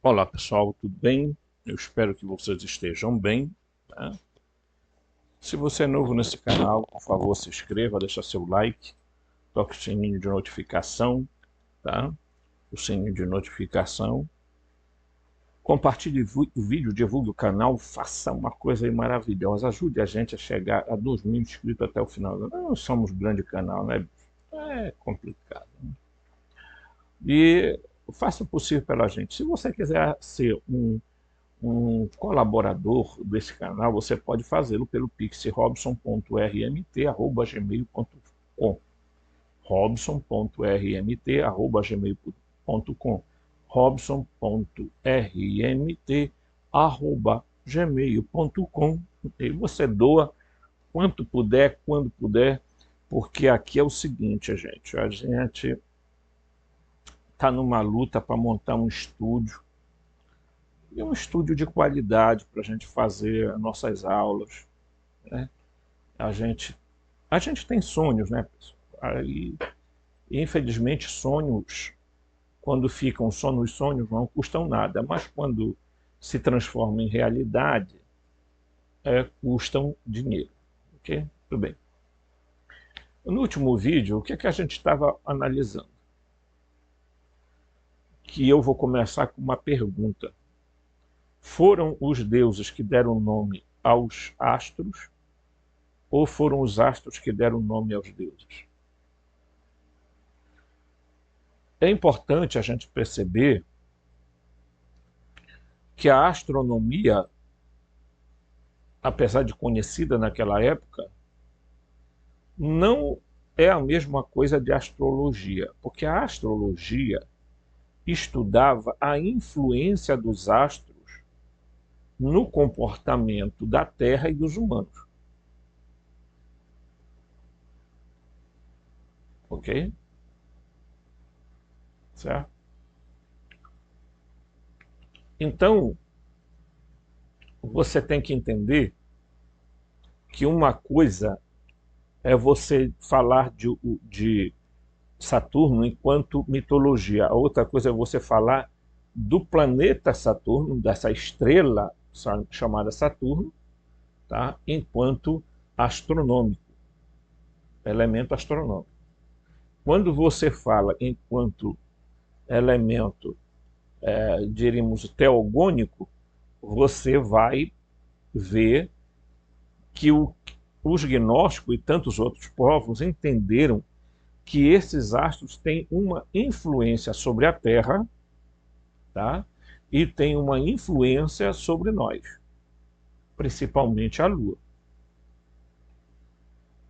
Olá pessoal, tudo bem? Eu espero que vocês estejam bem, tá? Se você é novo nesse canal, por favor se inscreva, deixa seu like, toque o sininho de notificação, tá? O sininho de notificação. Compartilhe o vídeo, divulgue o canal, faça uma coisa aí maravilhosa, ajude a gente a chegar a 2.000 inscritos até o final. Não somos um grande canal, né? É complicado, né? E faça o possível pela gente. Se você quiser ser um colaborador desse canal, você pode fazê-lo pelo pix robson.rmt@gmail.com, robson.rmt@gmail.com, robson.rmt@gmail.com. E você doa quanto puder, quando puder, porque aqui é o seguinte, a gente está numa luta para montar um estúdio, e um estúdio de qualidade para a gente fazer nossas aulas, né? A gente, a gente tem sonhos, né, pessoal? Aí, infelizmente, sonhos, quando ficam só nos sonhos, não custam nada, mas quando se transformam em realidade, custam dinheiro. Ok? Tudo bem. No último vídeo, o que é que a gente estava analisando? Que eu vou começar com uma pergunta. Foram os deuses que deram nome aos astros, ou foram os astros que deram nome aos deuses? É importante a gente perceber que a astronomia, apesar de conhecida naquela época, não é a mesma coisa de astrologia, porque a astrologia estudava a influência dos astros no comportamento da Terra e dos humanos. Ok? Certo? Então, você tem que entender que uma coisa é você falar de Saturno enquanto mitologia. A outra coisa é você falar do planeta Saturno, dessa estrela chamada Saturno, tá? Enquanto astronômico, elemento astronômico. Quando você fala enquanto elemento, diríamos, teogônico, você vai ver que os gnósticos e tantos outros povos entenderam que esses astros têm uma influência sobre a Terra, tá? E têm uma influência sobre nós, principalmente a Lua,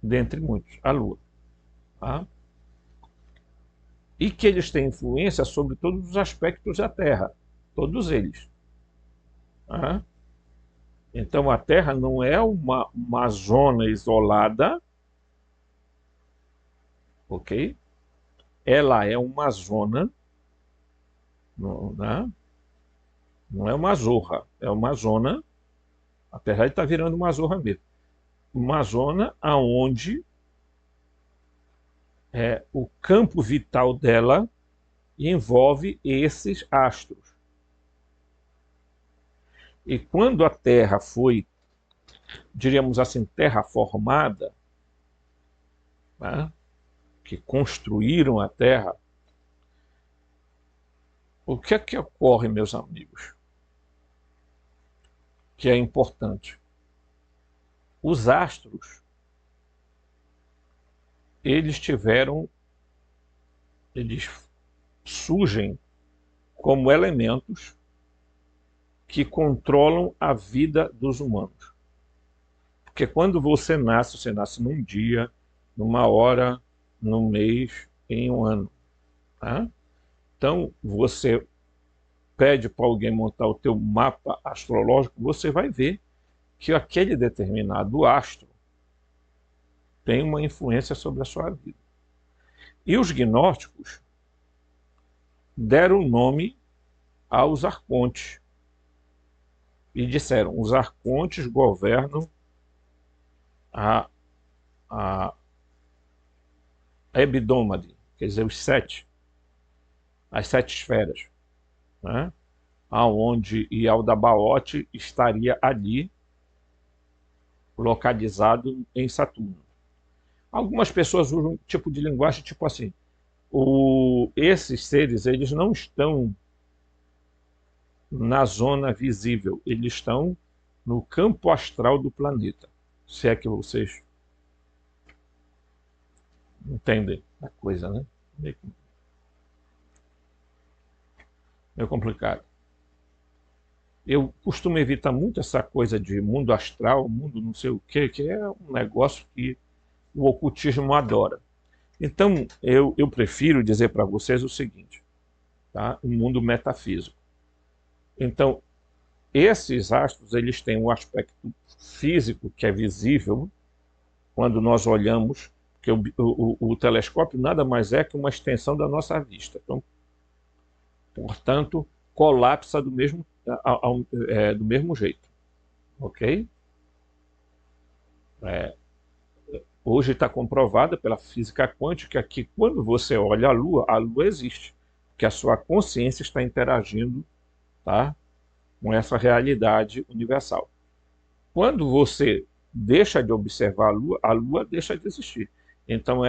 dentre muitos, a Lua. Tá? E que eles têm influência sobre todos os aspectos da Terra, todos eles. Tá? Então a Terra não é uma zona isolada, ok? Ela é uma zona, não, né? Não é uma zorra, é uma zona. A Terra está virando uma zorra mesmo. Uma zona onde o campo vital dela envolve esses astros. E quando a Terra foi, diríamos assim, terraformada, né, que construíram a Terra, o que é que ocorre, meus amigos? Que é importante. Os astros, eles surgem como elementos que controlam a vida dos humanos. Porque quando você nasce num dia, numa hora, num mês, em um ano. Tá? Então, você pede para alguém montar o teu mapa astrológico, você vai ver que aquele determinado astro tem uma influência sobre a sua vida. E os gnósticos deram nome aos arcontes e disseram: os arcontes governam a Hebdômade, quer dizer, os 7. as 7 esferas, né? Aonde Yaldabaoth estaria ali, localizado em Saturno. Algumas pessoas usam um tipo de linguagem tipo assim, esses seres eles não estão na zona visível, eles estão no campo astral do planeta. Se é que vocês entendem a coisa, né? Meio complicado. Eu costumo evitar muito essa coisa de mundo astral, mundo não sei o quê, que é um negócio que o ocultismo adora. Então, eu prefiro dizer para vocês o seguinte, tá? O mundo metafísico. Então, esses astros, eles têm um aspecto físico que é visível quando nós olhamos, porque o telescópio nada mais é que uma extensão da nossa vista. Então, portanto, colapsa do mesmo jeito. Ok? Hoje está comprovada pela física quântica que quando você olha a Lua existe, que a sua consciência está interagindo, tá, com essa realidade universal. Quando você deixa de observar a Lua deixa de existir. Então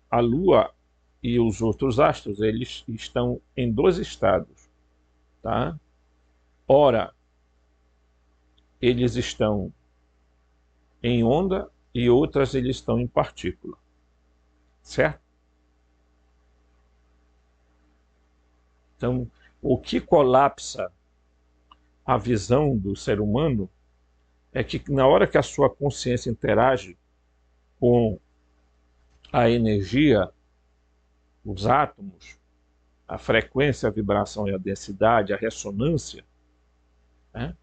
a Lua e os outros astros, eles estão em 2 estados, tá? Ora, eles estão em onda e outras eles estão em partícula, certo? Então, o que colapsa a visão do ser humano é que na hora que a sua consciência interage com a energia, os átomos, a frequência, a vibração e a densidade, a ressonância, né,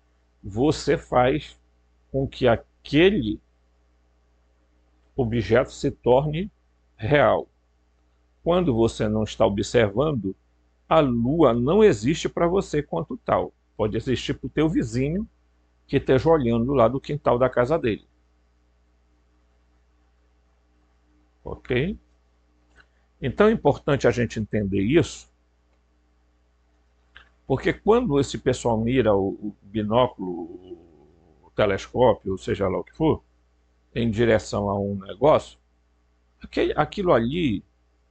você faz com que aquele objeto se torne real. Quando você não está observando, a Lua não existe para você quanto tal. Pode existir para o teu vizinho que esteja olhando lá do quintal da casa dele. Ok? Então é importante a gente entender isso, porque quando esse pessoal mira o binóculo, o telescópio, ou seja lá o que for, em direção a um negócio, aquilo ali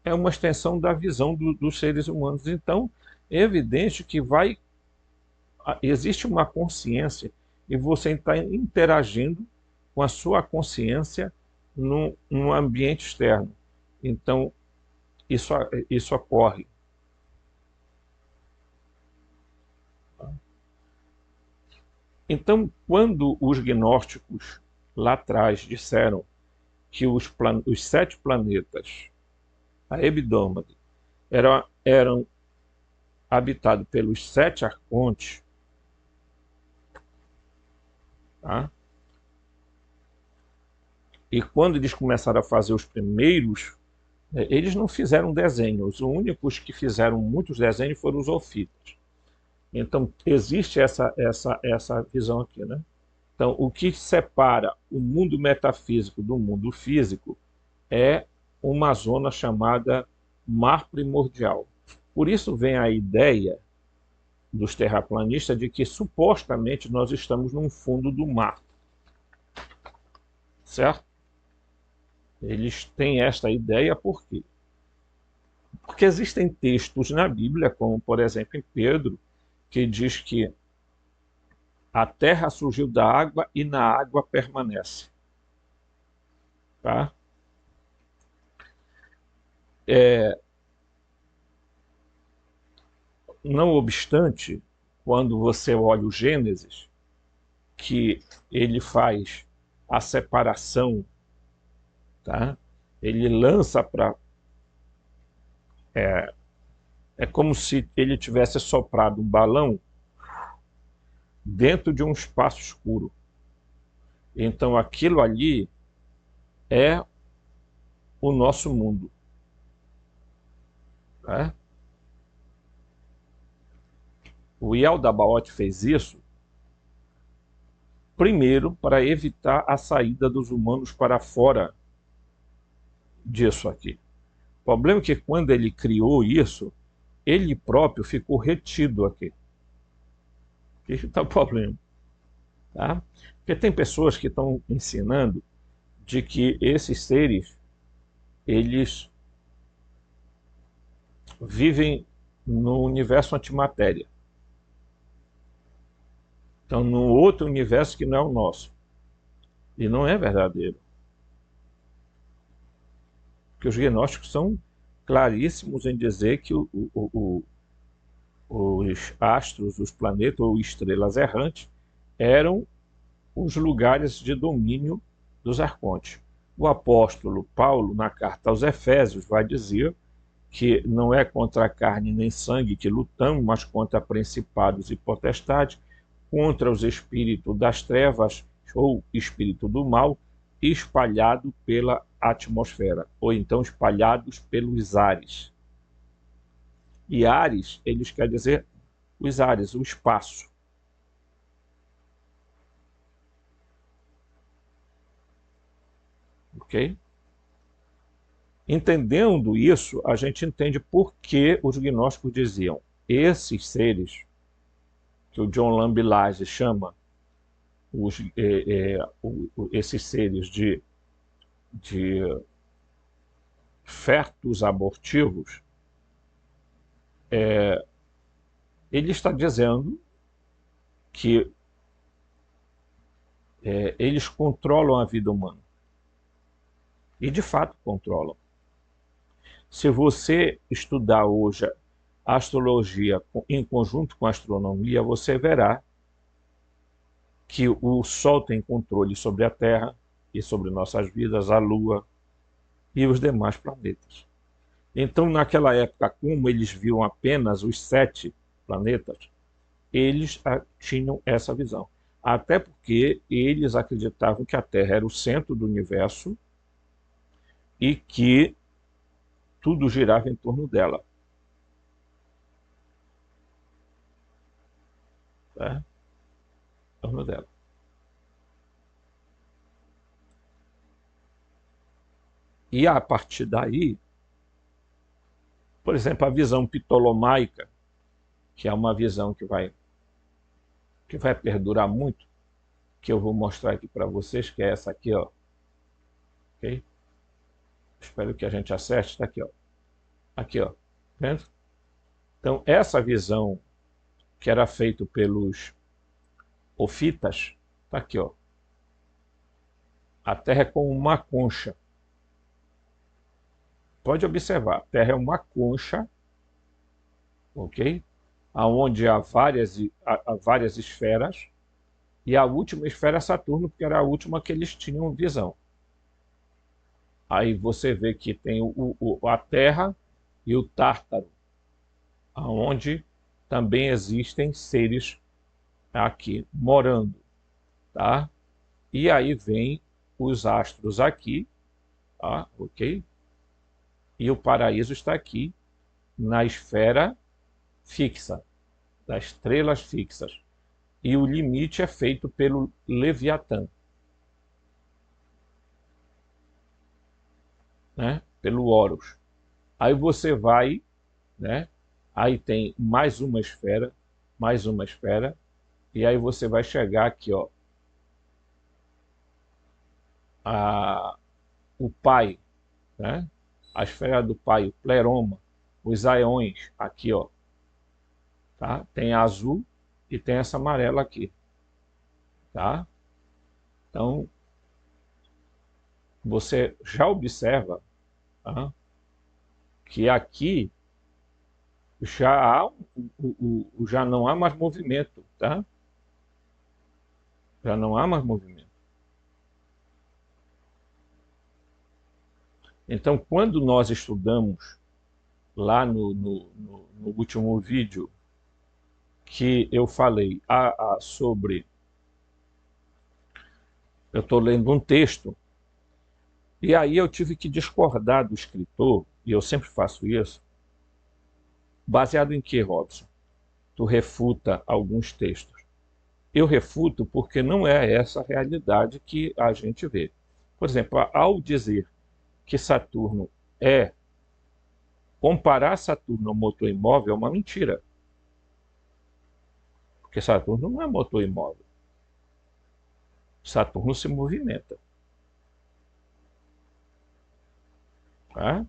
é uma extensão da visão dos seres humanos. Então, é evidente que existe uma consciência e você está interagindo com a sua consciência num ambiente externo. Então, isso ocorre. Então, quando os gnósticos lá atrás disseram que os 7 planetas, a Hebdômade, eram habitados pelos 7 arcontes, tá? E quando eles começaram a fazer os primeiros, eles não fizeram desenhos. Os únicos que fizeram muitos desenhos foram os ofitas. Então, existe essa visão aqui, né? Então, o que separa o mundo metafísico do mundo físico é uma zona chamada mar primordial. Por isso vem a ideia dos terraplanistas de que supostamente nós estamos no fundo do mar. Certo? Eles têm esta ideia por quê? Porque existem textos na Bíblia, como por exemplo em Pedro, que diz que a terra surgiu da água e na água permanece. Tá? Não obstante, quando você olha o Gênesis, que ele faz a separação, tá? Ele lança para... É como se ele tivesse soprado um balão dentro de um espaço escuro. Então aquilo ali é o nosso mundo. Tá? O Yaldabaoth fez isso, primeiro, para evitar a saída dos humanos para fora disso aqui. O problema é que quando ele criou isso, ele próprio ficou retido aqui. Aqui está o problema. Tá? Porque tem pessoas que estão ensinando de que esses seres, eles vivem no universo antimatéria. Então, num outro universo que não é o nosso. E não é verdadeiro. Porque os gnósticos são claríssimos em dizer que os astros, os planetas ou estrelas errantes eram os lugares de domínio dos arcontes. O apóstolo Paulo, na carta aos Efésios, vai dizer que não é contra a carne nem sangue que lutamos, mas contra principados e potestades, contra os espíritos das trevas ou espírito do mal, espalhado pela atmosfera, ou então espalhados pelos ares. E ares, eles querem dizer os ares, o espaço. Ok? Entendendo isso, a gente entende por que os gnósticos diziam esses seres, que o John Lambilage chama esses seres de fetos abortivos, ele está dizendo que eles controlam a vida humana. E de fato controlam. Se você estudar hoje a astrologia em conjunto com a astronomia, você verá que o Sol tem controle sobre a Terra e sobre nossas vidas, a Lua e os demais planetas. Então, naquela época, como eles viam apenas os 7 planetas, eles tinham essa visão. Até porque eles acreditavam que a Terra era o centro do universo e que tudo girava em torno dela. Tá? Em torno dela. E a partir daí, por exemplo, a visão ptolomaica, que é uma visão que vai perdurar muito, que eu vou mostrar aqui para vocês, que é essa aqui, ó. Ok? Espero que a gente acerte, está aqui, ó. Aqui, ó. Vendo? Então, essa visão que era feita pelos ofitas, está aqui, ó. A Terra é como uma concha. Pode observar, a Terra é uma concha, ok? Onde há várias esferas, e a última esfera é Saturno, porque era a última que eles tinham visão. Aí você vê que tem a Terra e o Tártaro, onde também existem seres aqui morando, tá? E aí vem os astros aqui, tá? Ok? E o paraíso está aqui na esfera fixa, das estrelas fixas. E o limite é feito pelo Leviatã, né? Pelo Horus. Aí você vai, né? Aí tem mais uma esfera, e aí você vai chegar aqui, ó, o Pai, né? A esfera do Pai, o Pleroma, os Aeões, aqui, ó, tá? Tem azul e tem essa amarela aqui, tá? Então, você já observa, tá? Que aqui já não há mais movimento, tá? Já não há mais movimento. Então, quando nós estudamos lá no último vídeo que eu falei sobre... Eu estou lendo um texto, e aí eu tive que discordar do escritor, e eu sempre faço isso, baseado em que, Robson? Tu refuta alguns textos. Eu refuto porque não é essa a realidade que a gente vê. Por exemplo, ao dizer que Saturno é comparar Saturno ao motor imóvel é uma mentira. Porque Saturno não é motor imóvel. Saturno se movimenta. Tá?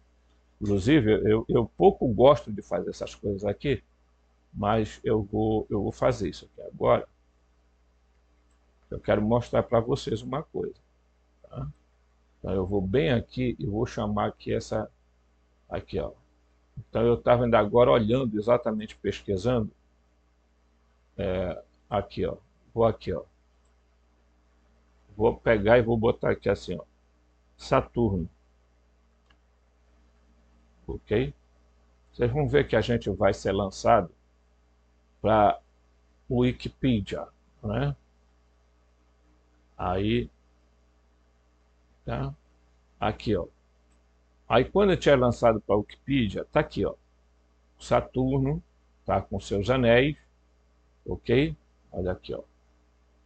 Inclusive, eu pouco gosto de fazer essas coisas aqui, mas eu vou fazer isso aqui agora. Eu quero mostrar para vocês uma coisa. Tá? Então eu vou bem aqui e vou chamar aqui essa... Aqui, ó. Então eu estava ainda agora olhando exatamente, pesquisando. Aqui, ó. Vou aqui, ó. Vou pegar e vou botar aqui assim, ó. Saturno. Ok? Vocês vão ver que a gente vai ser lançado para o Wikipedia, né? Aí, tá? Aqui, ó. Aí quando a gente é lançado para o Wikipedia, tá aqui, ó. Saturno, tá com seus anéis, ok? Olha aqui, ó.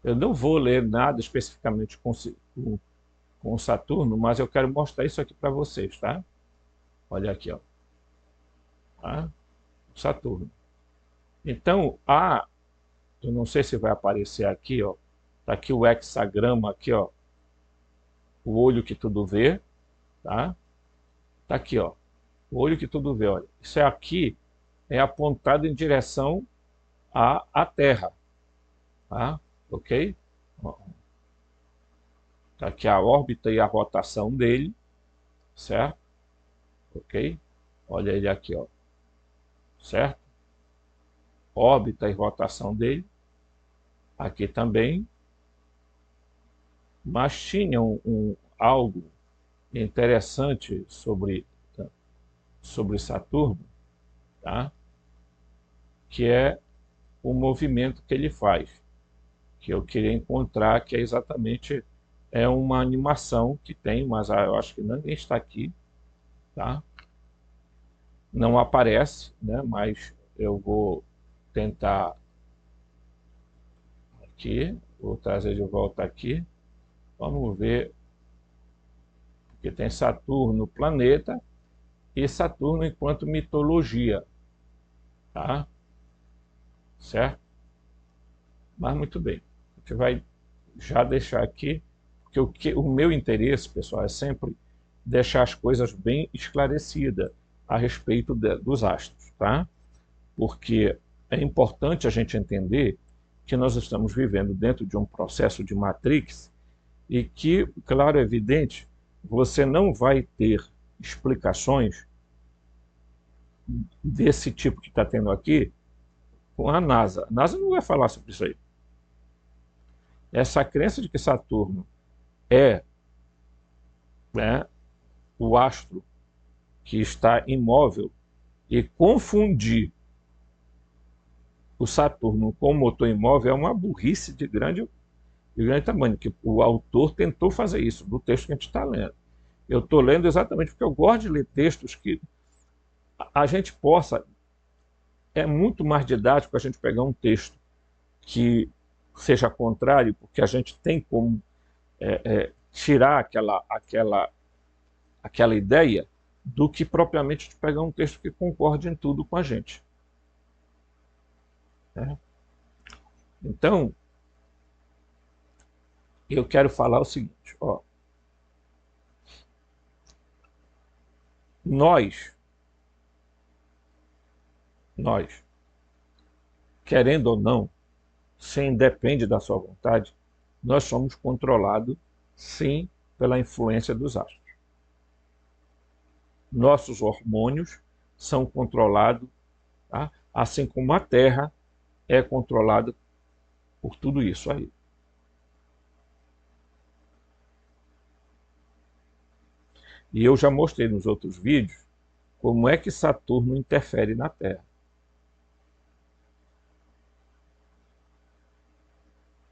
Eu não vou ler nada especificamente com Saturno, mas eu quero mostrar isso aqui para vocês, tá? Olha aqui, ó. Tá? Saturno. Então, eu não sei se vai aparecer aqui, ó. Tá aqui o hexagrama aqui, ó. O olho que tudo vê, tá? Tá aqui, ó. O olho que tudo vê, olha. Isso aqui é apontado em direção à Terra, tá? Ok? Ó. Tá aqui a órbita e a rotação dele, certo? Ok? Olha ele aqui, ó. Certo? Órbita e rotação dele. Aqui também. Mas tinha algo interessante sobre Saturno, tá? Que é o movimento que ele faz, que eu queria encontrar, que é exatamente uma animação que tem, mas eu acho que ninguém está aqui, tá? Não aparece, né? Mas eu vou tentar aqui, vou trazer de volta aqui, vamos ver, porque tem Saturno, planeta, e Saturno enquanto mitologia, tá? Certo? Mas muito bem, a gente vai já deixar aqui, porque o meu interesse, pessoal, é sempre deixar as coisas bem esclarecidas a respeito dos astros, tá? Porque é importante a gente entender que nós estamos vivendo dentro de um processo de Matrix e que, claro, é evidente, você não vai ter explicações desse tipo que está tendo aqui com a NASA. A NASA não vai falar sobre isso aí. Essa crença de que Saturno é, né, o astro que está imóvel e confundir o Saturno com o motor imóvel é uma burrice de grande tamanho, que o autor tentou fazer isso no texto que a gente está lendo. Eu estou lendo exatamente porque eu gosto de ler textos que a gente possa... É muito mais didático a gente pegar um texto que seja contrário, porque a gente tem como tirar aquela ideia, do que propriamente de pegar um texto que concorde em tudo com a gente. Né? Então, eu quero falar o seguinte, ó. Nós, querendo ou não, se independe da sua vontade, nós somos controlados, sim, pela influência dos astros. Nossos hormônios são controlados, tá? Assim como a Terra é controlada por tudo isso aí. E eu já mostrei nos outros vídeos como é que Saturno interfere na Terra.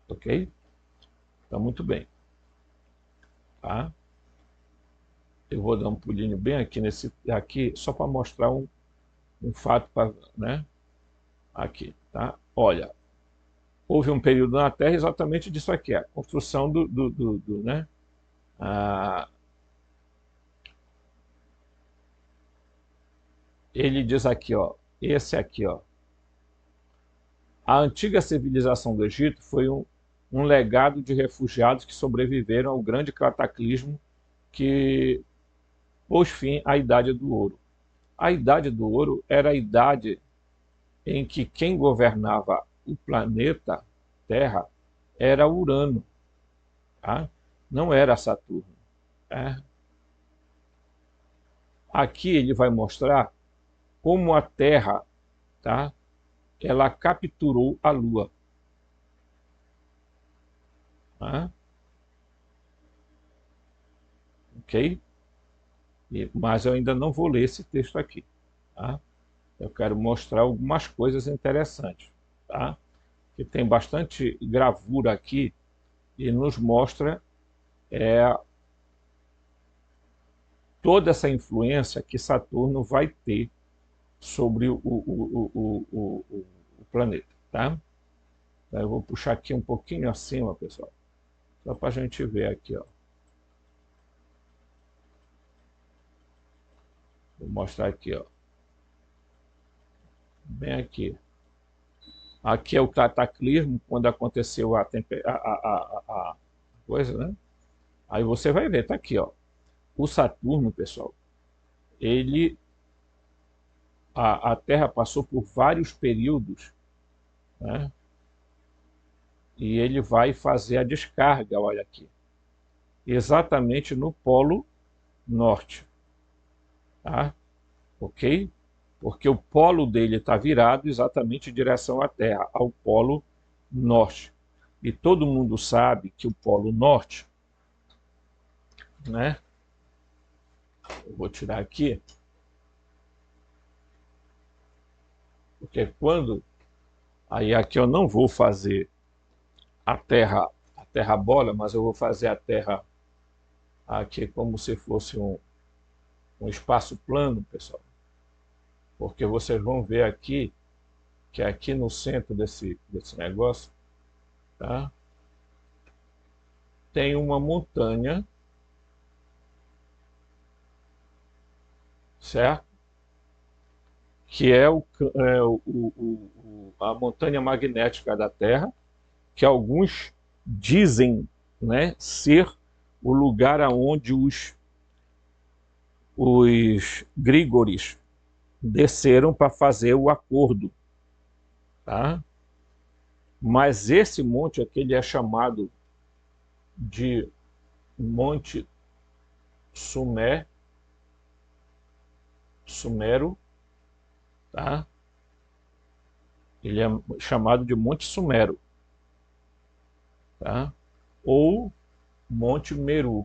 Ok? Então, muito bem. Tá? Eu vou dar um pulinho bem aqui, só para mostrar um fato, né? Aqui, tá? Olha, houve um período na Terra exatamente disso aqui, a construção né? ele diz aqui, ó, esse aqui, ó. A antiga civilização do Egito foi um legado de refugiados que sobreviveram ao grande cataclismo que pôs fim à Idade do Ouro. A Idade do Ouro era a idade em que quem governava o planeta Terra era Urano, tá? Não era Saturno. Tá? Aqui ele vai mostrar como a Terra, tá? Ela capturou a Lua. Tá? Ok? Mas eu ainda não vou ler esse texto aqui. Tá? Eu quero mostrar algumas coisas interessantes. Tá? Que tem bastante gravura aqui e nos mostra toda essa influência que Saturno vai ter sobre o planeta. Tá? Então, eu vou puxar aqui um pouquinho acima, pessoal, só para a gente ver aqui. Ó. Vou mostrar aqui, ó. Bem aqui. Aqui é o cataclismo, quando aconteceu a coisa, né? Aí você vai ver, tá aqui, ó. O Saturno, pessoal, a Terra passou por vários períodos, né? E ele vai fazer a descarga, olha aqui, exatamente no Polo Norte, tá? Ok? Porque o polo dele está virado exatamente em direção à Terra, ao Polo Norte. E todo mundo sabe que o Polo Norte, né? Eu vou tirar aqui, porque quando... Aí aqui eu não vou fazer a Terra bola, mas eu vou fazer a Terra aqui como se fosse um espaço plano, pessoal. Porque vocês vão ver aqui, que aqui no centro desse negócio, tá? Tem uma montanha, certo? Que é a montanha magnética da Terra, que alguns dizem, né, ser o lugar aonde os Grígoris desceram para fazer o acordo. Tá? Mas esse monte aqui ele é chamado de Monte Sumero, tá? Ele é chamado de Monte Sumero, tá? Ou Monte Meru.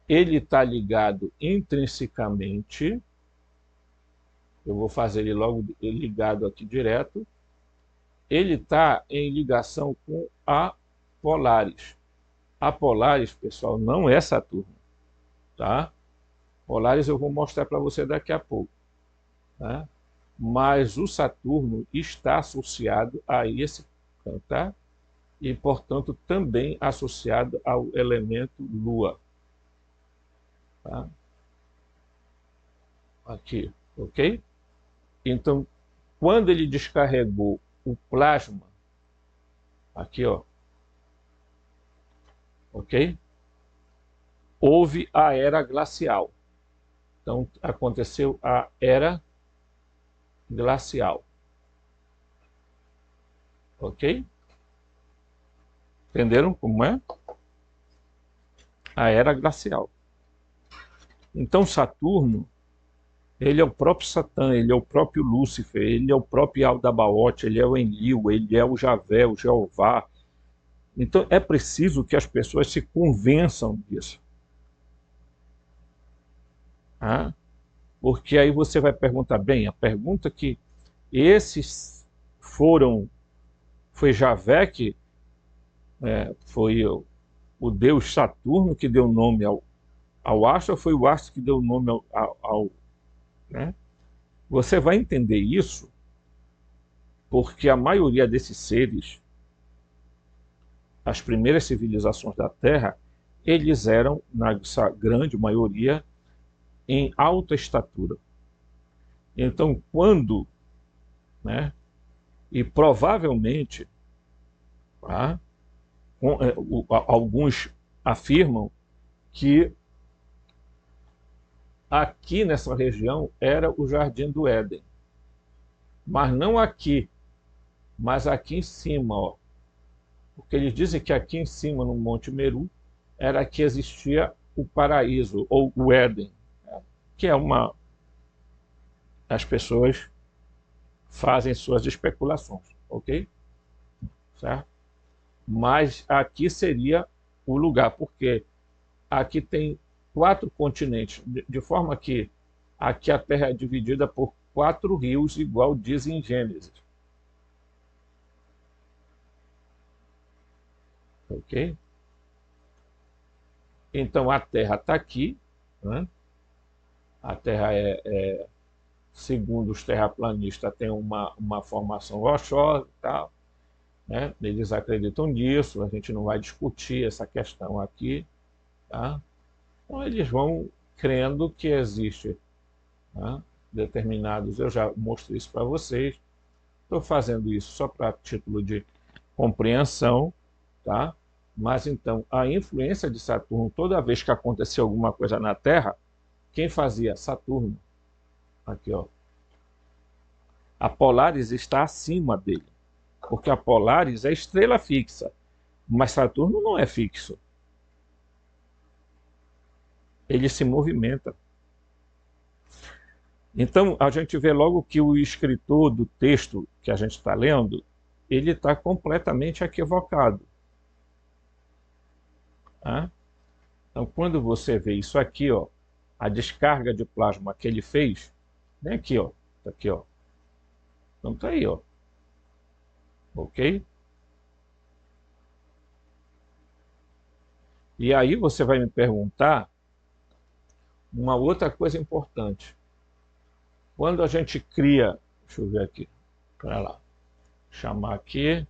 Ele está ligado intrinsecamente, eu vou fazer ele logo ligado aqui direto, ele está em ligação com a Polaris. A Polaris, pessoal, não é Saturno, tá? Polaris eu vou mostrar para você daqui a pouco, tá? Mas o Saturno está associado a esse, tá? E, portanto, também associado ao elemento Lua. Tá? Aqui, ok? Então, quando ele descarregou o plasma, aqui, ó, ok? Houve a era glacial. Então, aconteceu a era glacial. Ok? Entenderam como é? A era glacial. Então, Saturno, ele é o próprio Satã, ele é o próprio Lúcifer, ele é o próprio Aldabaoth, ele é o Enlil, ele é o Javé, o Jeová. Então, é preciso que as pessoas se convençam disso. Ah? Porque aí você vai perguntar, bem, a pergunta que esses foi Javé que foi o deus Saturno que deu nome ao astro, ou foi o astro que deu nome né? Você vai entender isso porque a maioria desses seres, as primeiras civilizações da Terra, eles eram, na grande maioria, em alta estatura. Então, quando, né, e provavelmente, tá, alguns afirmam que aqui nessa região era o Jardim do Éden, mas não aqui, mas aqui em cima, ó. Porque eles dizem que aqui em cima, no Monte Meru, era que existia o paraíso, ou o Éden, que é uma... As pessoas fazem suas especulações, ok? Certo? Mas aqui seria o lugar, porque aqui tem 4 continentes, de forma que aqui a Terra é dividida por 4 rios, igual diz em Gênesis. Ok? Então a Terra está aqui, né? A Terra segundo os terraplanistas, tem uma formação rochosa e tal, né? Eles acreditam nisso, a gente não vai discutir essa questão aqui, tá? Então eles vão crendo que existe, tá, determinados, eu já mostrei isso para vocês, estou fazendo isso só para título de compreensão, tá? Mas então a influência de Saturno, toda vez que acontecia alguma coisa na Terra, quem fazia? Saturno. Aqui, ó. A Polaris está acima dele, porque a Polaris é estrela fixa, mas Saturno não é fixo. Ele se movimenta. Então, a gente vê logo que o escritor do texto que a gente está lendo, ele está completamente equivocado. Tá? Então, quando você vê isso aqui, ó, a descarga de plasma que ele fez, vem aqui, ó, tá aqui, ó. Então tá aí, ó. Ok? E aí você vai me perguntar uma outra coisa importante. Quando a gente cria, deixa eu ver aqui, para lá, chamar aqui,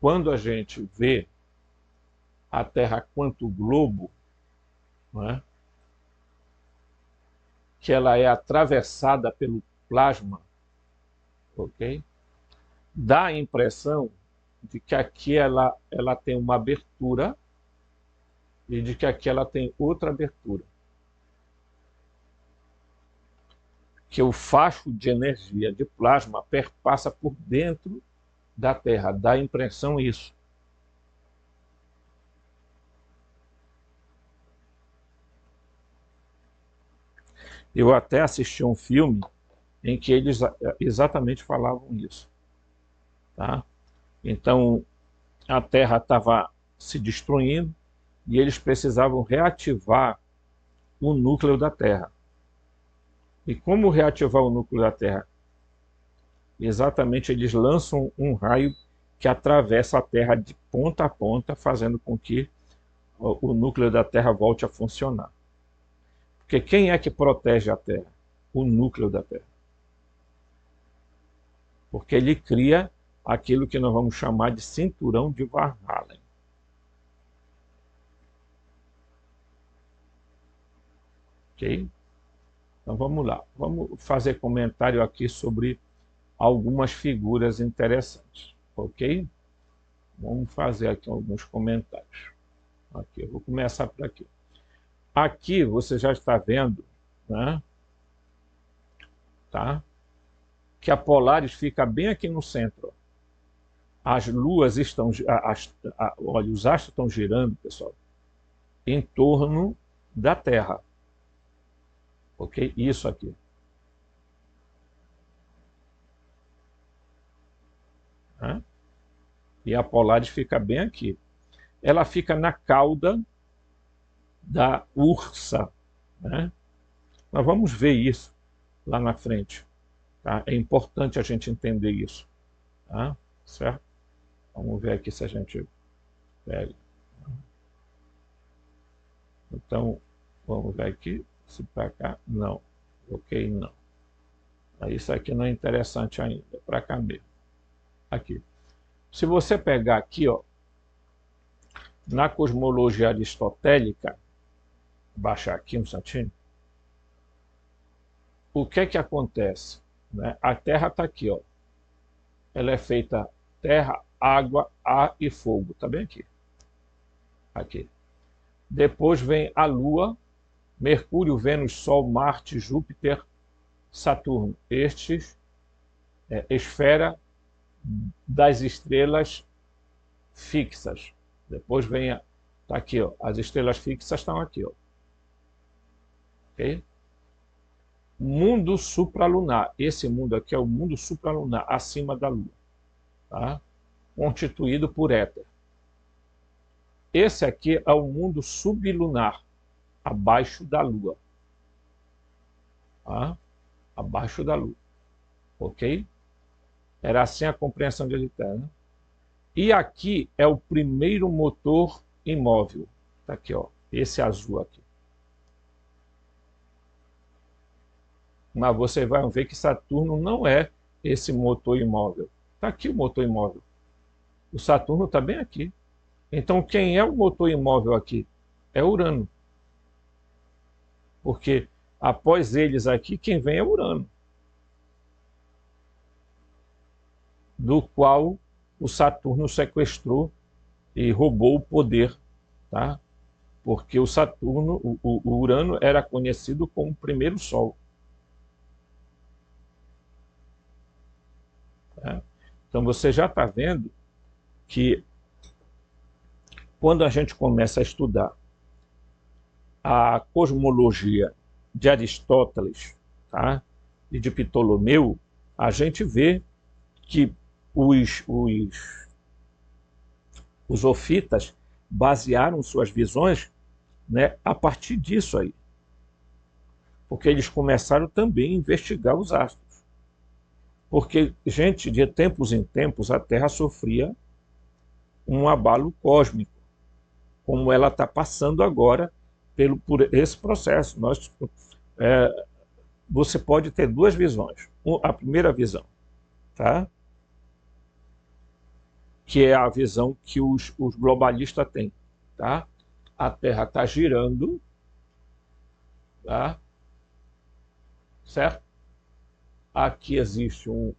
quando a gente vê a Terra quanto globo, né, que ela é atravessada pelo plasma, ok? Dá a impressão de que aqui ela tem uma abertura e de que aqui ela tem outra abertura. Que o facho de energia de plasma perpassa por dentro da Terra, dá a impressão isso. Eu até assisti um filme em que eles exatamente falavam isso. Tá? Então, a Terra estava se destruindo e eles precisavam reativar o núcleo da Terra. E como reativar o núcleo da Terra? Exatamente, eles lançam um raio que atravessa a Terra de ponta a ponta, fazendo com que o núcleo da Terra volte a funcionar. Porque quem é que protege a Terra? O núcleo da Terra. Porque ele cria aquilo que nós vamos chamar de cinturão de Van Allen. Ok? Então vamos lá. Vamos fazer comentário aqui sobre algumas figuras interessantes. Ok? Vamos fazer aqui alguns comentários. Aqui, eu vou começar por aqui. Aqui você já está vendo, né, tá, que a Polaris fica bem aqui no centro. As luas estão... olha, os astros estão girando, pessoal, em torno da Terra. Ok? Isso aqui. Né? E a Polaris fica bem aqui. Ela fica na cauda da Ursa. Né? Nós vamos ver isso lá na frente. Tá? É importante a gente entender isso. Tá? Certo? Vamos ver aqui se a gente pega. Então, vamos ver aqui. Se para cá, não. Ok, não. Isso aqui não é interessante ainda. É para cá mesmo. Aqui. Se você pegar aqui, ó, na cosmologia aristotélica, baixar aqui um instantinho. O que é que acontece? Né? A Terra está aqui, ó. Ela é feita terra, água, ar e fogo. Está bem aqui. Aqui. Depois vem a Lua, Mercúrio, Vênus, Sol, Marte, Júpiter, Saturno. Estes é esfera das estrelas fixas. Depois vem tá aqui, ó. As estrelas fixas estão aqui, ó. Ok? Mundo supralunar. Esse mundo aqui é o mundo supralunar, acima da Lua. Tá? Constituído por éter. Esse aqui é o mundo sublunar, abaixo da Lua. Tá? Abaixo da Lua. Ok? Era assim a compreensão de Terra. Né? E aqui é o primeiro motor imóvel. Tá aqui, ó. Esse azul aqui. Mas você vai ver que Saturno não é esse motor imóvel. Está aqui o motor imóvel. O Saturno está bem aqui. Então, quem é o motor imóvel aqui? É Urano. Porque após eles aqui, quem vem é Urano. Do qual o Saturno sequestrou e roubou o poder. Tá? Porque o Saturno, o Urano era conhecido como o primeiro Sol. Então você já está vendo que quando a gente começa a estudar a cosmologia de Aristóteles, tá? E de Ptolomeu, a gente vê que os ofitas basearam suas visões, né, a partir disso aí. Porque eles começaram também a investigar os astros. Porque, gente, de tempos em tempos, a Terra sofria um abalo cósmico, como ela está passando agora por esse processo. Você pode ter duas visões. A primeira visão, tá? Que é a visão que os globalistas têm. Tá? A Terra está girando, tá? Certo? Aqui existe um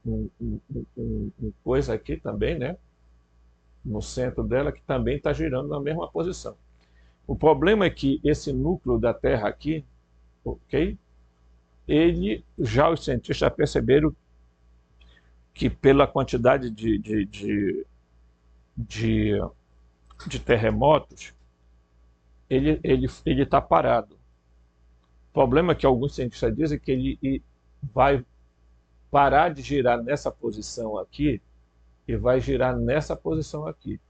coisa aqui também, né? No centro dela, que também está girando na mesma posição. O problema é que esse núcleo da Terra aqui, ok? Os cientistas perceberam que pela quantidade de terremotos, ele está parado. O problema é que alguns cientistas dizem que ele vai parar de girar nessa posição aqui e vai girar nessa posição aqui.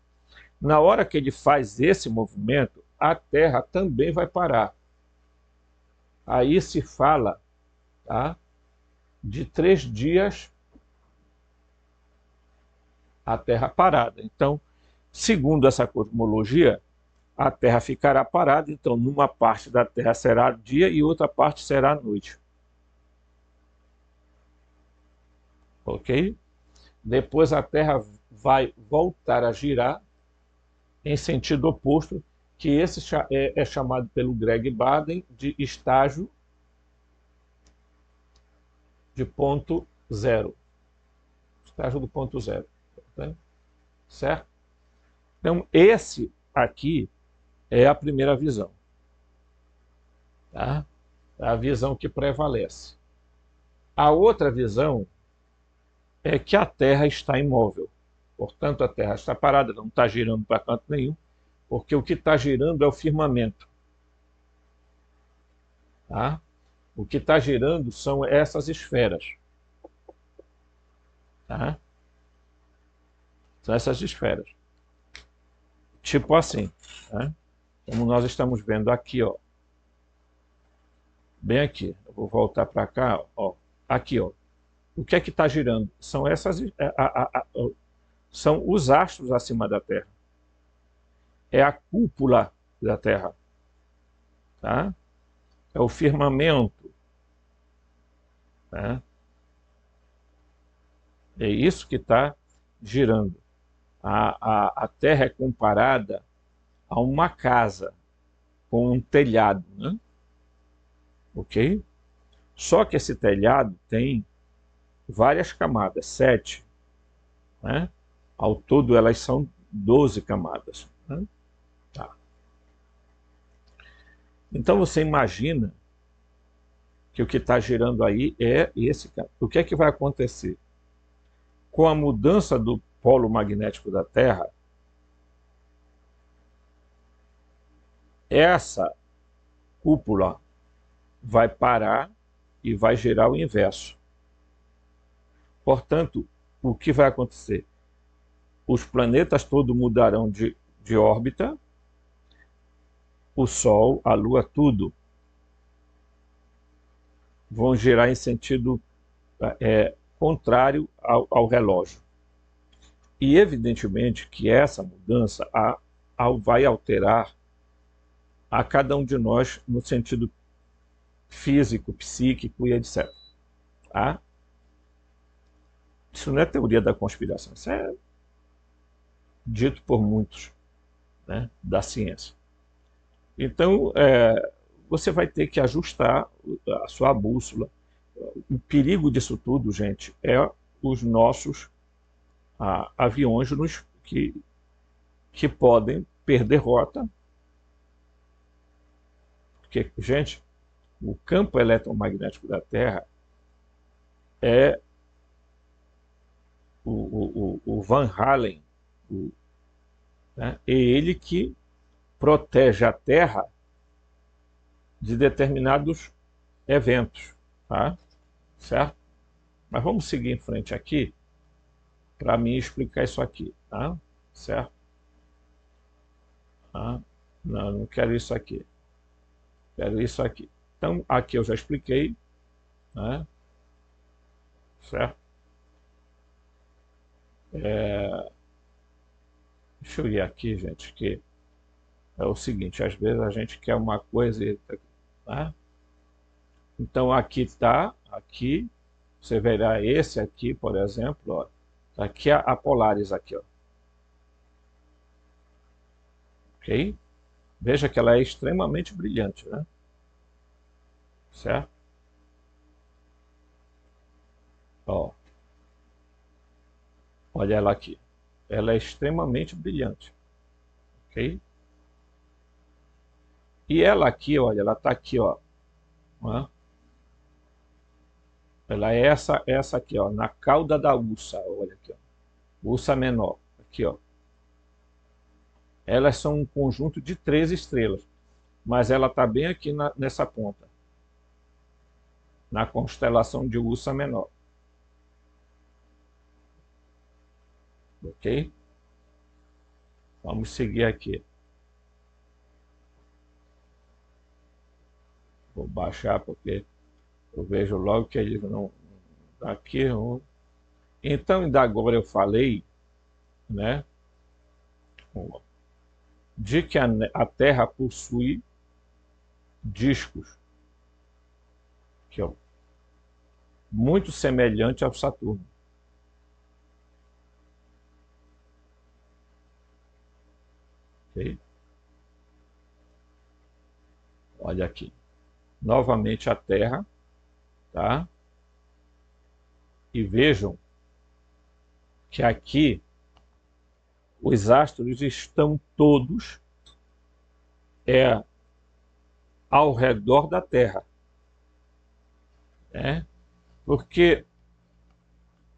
Na hora que ele faz esse movimento, a Terra também vai parar. Aí se fala, tá, de 3 dias a Terra parada. Então, segundo essa cosmologia, a Terra ficará parada, então numa parte da Terra será dia e outra parte será noite. Ok? Depois a Terra vai voltar a girar em sentido oposto, que esse é chamado pelo Greg Baden de estágio de ponto zero. Estágio do ponto zero. Tá? Certo? Então, esse aqui é a primeira visão. Tá? É a visão que prevalece. A outra visão é que a Terra está imóvel. Portanto, a Terra está parada, não está girando para canto nenhum, porque o que está girando é o firmamento. Tá? O que está girando são essas esferas. Tá? São essas esferas. Tipo assim, tá? Como nós estamos vendo aqui, ó. Bem aqui. Eu vou voltar para cá, ó. Aqui, ó. O que é que está girando? São essas, são os astros acima da Terra. É a cúpula da Terra. Tá? É o firmamento. Tá? É isso que está girando. A Terra é comparada a uma casa com um telhado, né? Ok? Só que esse telhado tem várias camadas, 7, né? Ao todo elas são 12 camadas, né? Tá. Então você imagina que o que está girando aí é esse cara. O que é que vai acontecer? Com a mudança do polo magnético da Terra, essa cúpula vai parar e vai girar o inverso. Portanto, o que vai acontecer? Os planetas todos mudarão de órbita, o Sol, a Lua, tudo vão girar em sentido contrário ao relógio. E evidentemente que essa mudança vai alterar a cada um de nós no sentido físico, psíquico e etc. Tá? Isso não é teoria da conspiração, isso é dito por muitos, né, da ciência. Então, você vai ter que ajustar a sua bússola. O perigo disso tudo, gente, é os nossos aviões que podem perder rota. Porque, gente, o campo eletromagnético da Terra é o Van Halen, né? É ele que protege a Terra de determinados eventos, tá? Certo? Mas vamos seguir em frente aqui para mim explicar isso aqui, tá? Certo? Tá? Não, não quero isso aqui. Quero isso aqui. Então, aqui eu já expliquei, né? Certo? Deixa eu ir aqui, gente, que é o seguinte, às vezes a gente quer uma coisa e... Tá? Então, aqui está, aqui, você verá esse aqui, por exemplo, ó, tá aqui a Polaris, aqui, ó. Ok? Veja que ela é extremamente brilhante, né? Certo? Ó, olha ela aqui. Ela é extremamente brilhante. Ok? E ela aqui, olha, ela está aqui, ó. Né? Ela é essa aqui, ó, na cauda da Ursa, olha aqui, ó. Ursa menor, aqui, ó. Elas são um conjunto de 3 estrelas, mas ela está bem aqui nessa ponta, na constelação de Ursa menor. Ok? Vamos seguir aqui. Vou baixar porque eu vejo logo que eles não... Aqui, então, ainda agora eu falei, né, de que a Terra possui discos, que é muito semelhante ao Saturno. Okay? Olha aqui. Novamente a Terra, tá? E vejam que aqui os astros estão todos ao redor da Terra. Né? Porque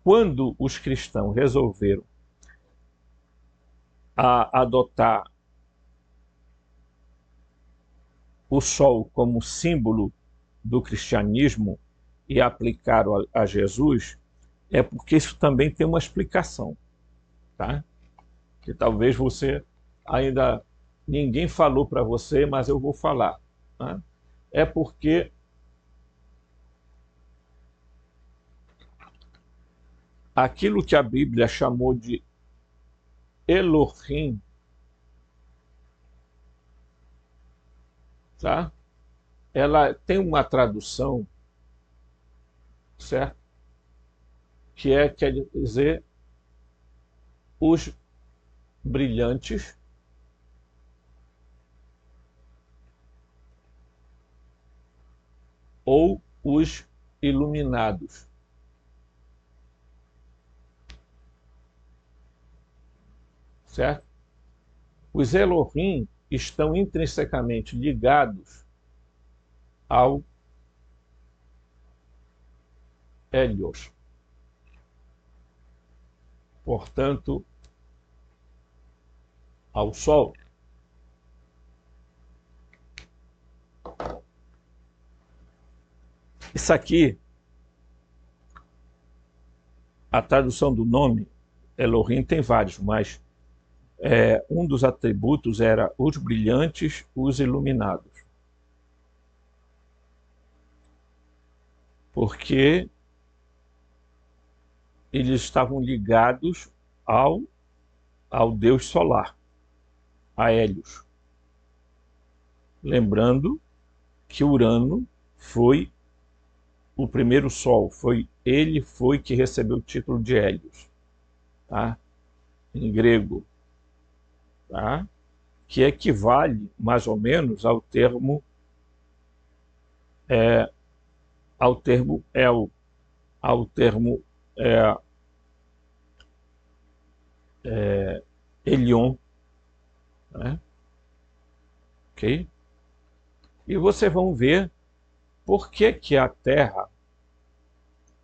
quando os cristãos resolveram adotar o Sol como símbolo do cristianismo e aplicaram a Jesus, é porque isso também tem uma explicação, tá? Que talvez você ainda ninguém falou para você, mas eu vou falar. Tá? É porque aquilo que a Bíblia chamou de Elohim, tá? Ela tem uma tradução, certo? Que quer dizer os brilhantes ou os iluminados. Certo? Os Elohim estão intrinsecamente ligados ao Hélios. Portanto, ao Sol. Isso aqui, a tradução do nome Elohim tem vários, mas um dos atributos era os brilhantes, os iluminados. Porque eles estavam ligados ao Deus solar, a Hélios. Lembrando que Urano foi o primeiro sol, ele foi que recebeu o título de Hélios, tá? Em grego, tá? Que equivale mais ou menos ao termo El, ao termo Elion, né? Ok? E vocês vão ver por que a Terra,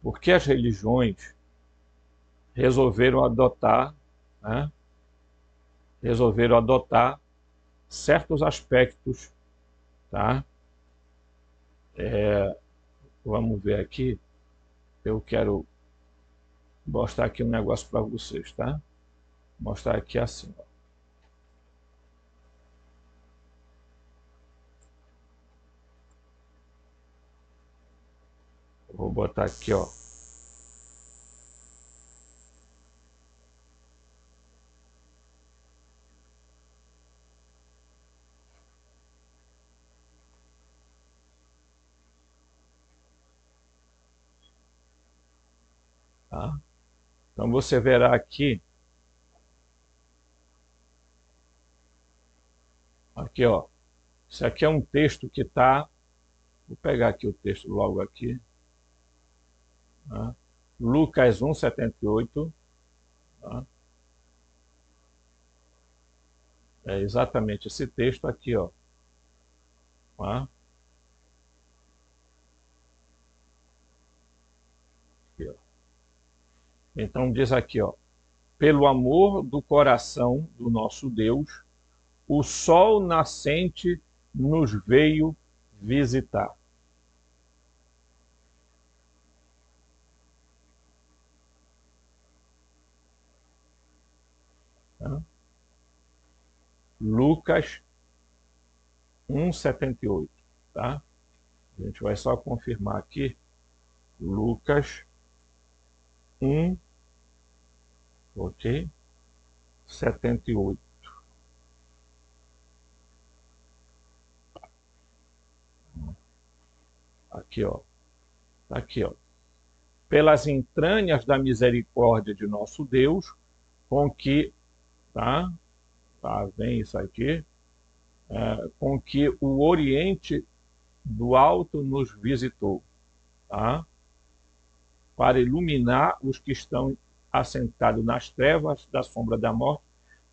por que as religiões resolveram adotar, né? Resolveram adotar certos aspectos, tá? Vamos ver aqui. Eu quero mostrar aqui um negócio para vocês, tá? Mostrar aqui assim, ó. Vou botar aqui, ó. Tá? Então você verá aqui, ó. Isso aqui é um texto que está. Vou pegar aqui o texto logo aqui. Tá? Lucas 1,78. Tá? É exatamente esse texto aqui, ó. Tá? Aqui, ó. Então diz aqui, ó. Pelo amor do coração do nosso Deus, o sol nascente nos veio visitar. Tá? Lucas 1,78. Tá? A gente vai só confirmar aqui. Lucas 1, ok? 78. Aqui, ó. Tá aqui, ó. Pelas entranhas da misericórdia de nosso Deus, com que, tá? Tá, vem isso aqui. Com que o Oriente do Alto nos visitou, tá? Para iluminar os que estão assentados nas trevas da sombra da morte,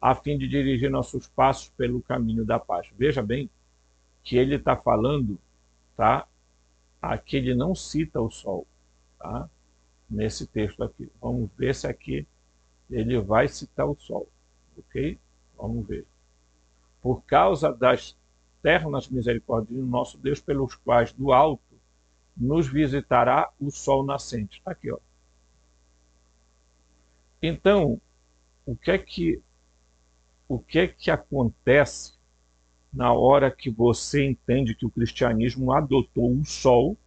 a fim de dirigir nossos passos pelo caminho da paz. Veja bem que ele está falando, tá? Aqui ele não cita o sol, tá? Nesse texto aqui. Vamos ver se aqui ele vai citar o sol, ok? Vamos ver. Por causa das ternas misericórdias do nosso Deus, pelos quais do alto nos visitará o sol nascente. Está aqui, ó. Então, o que é que acontece na hora que você entende que o cristianismo adotou o sol,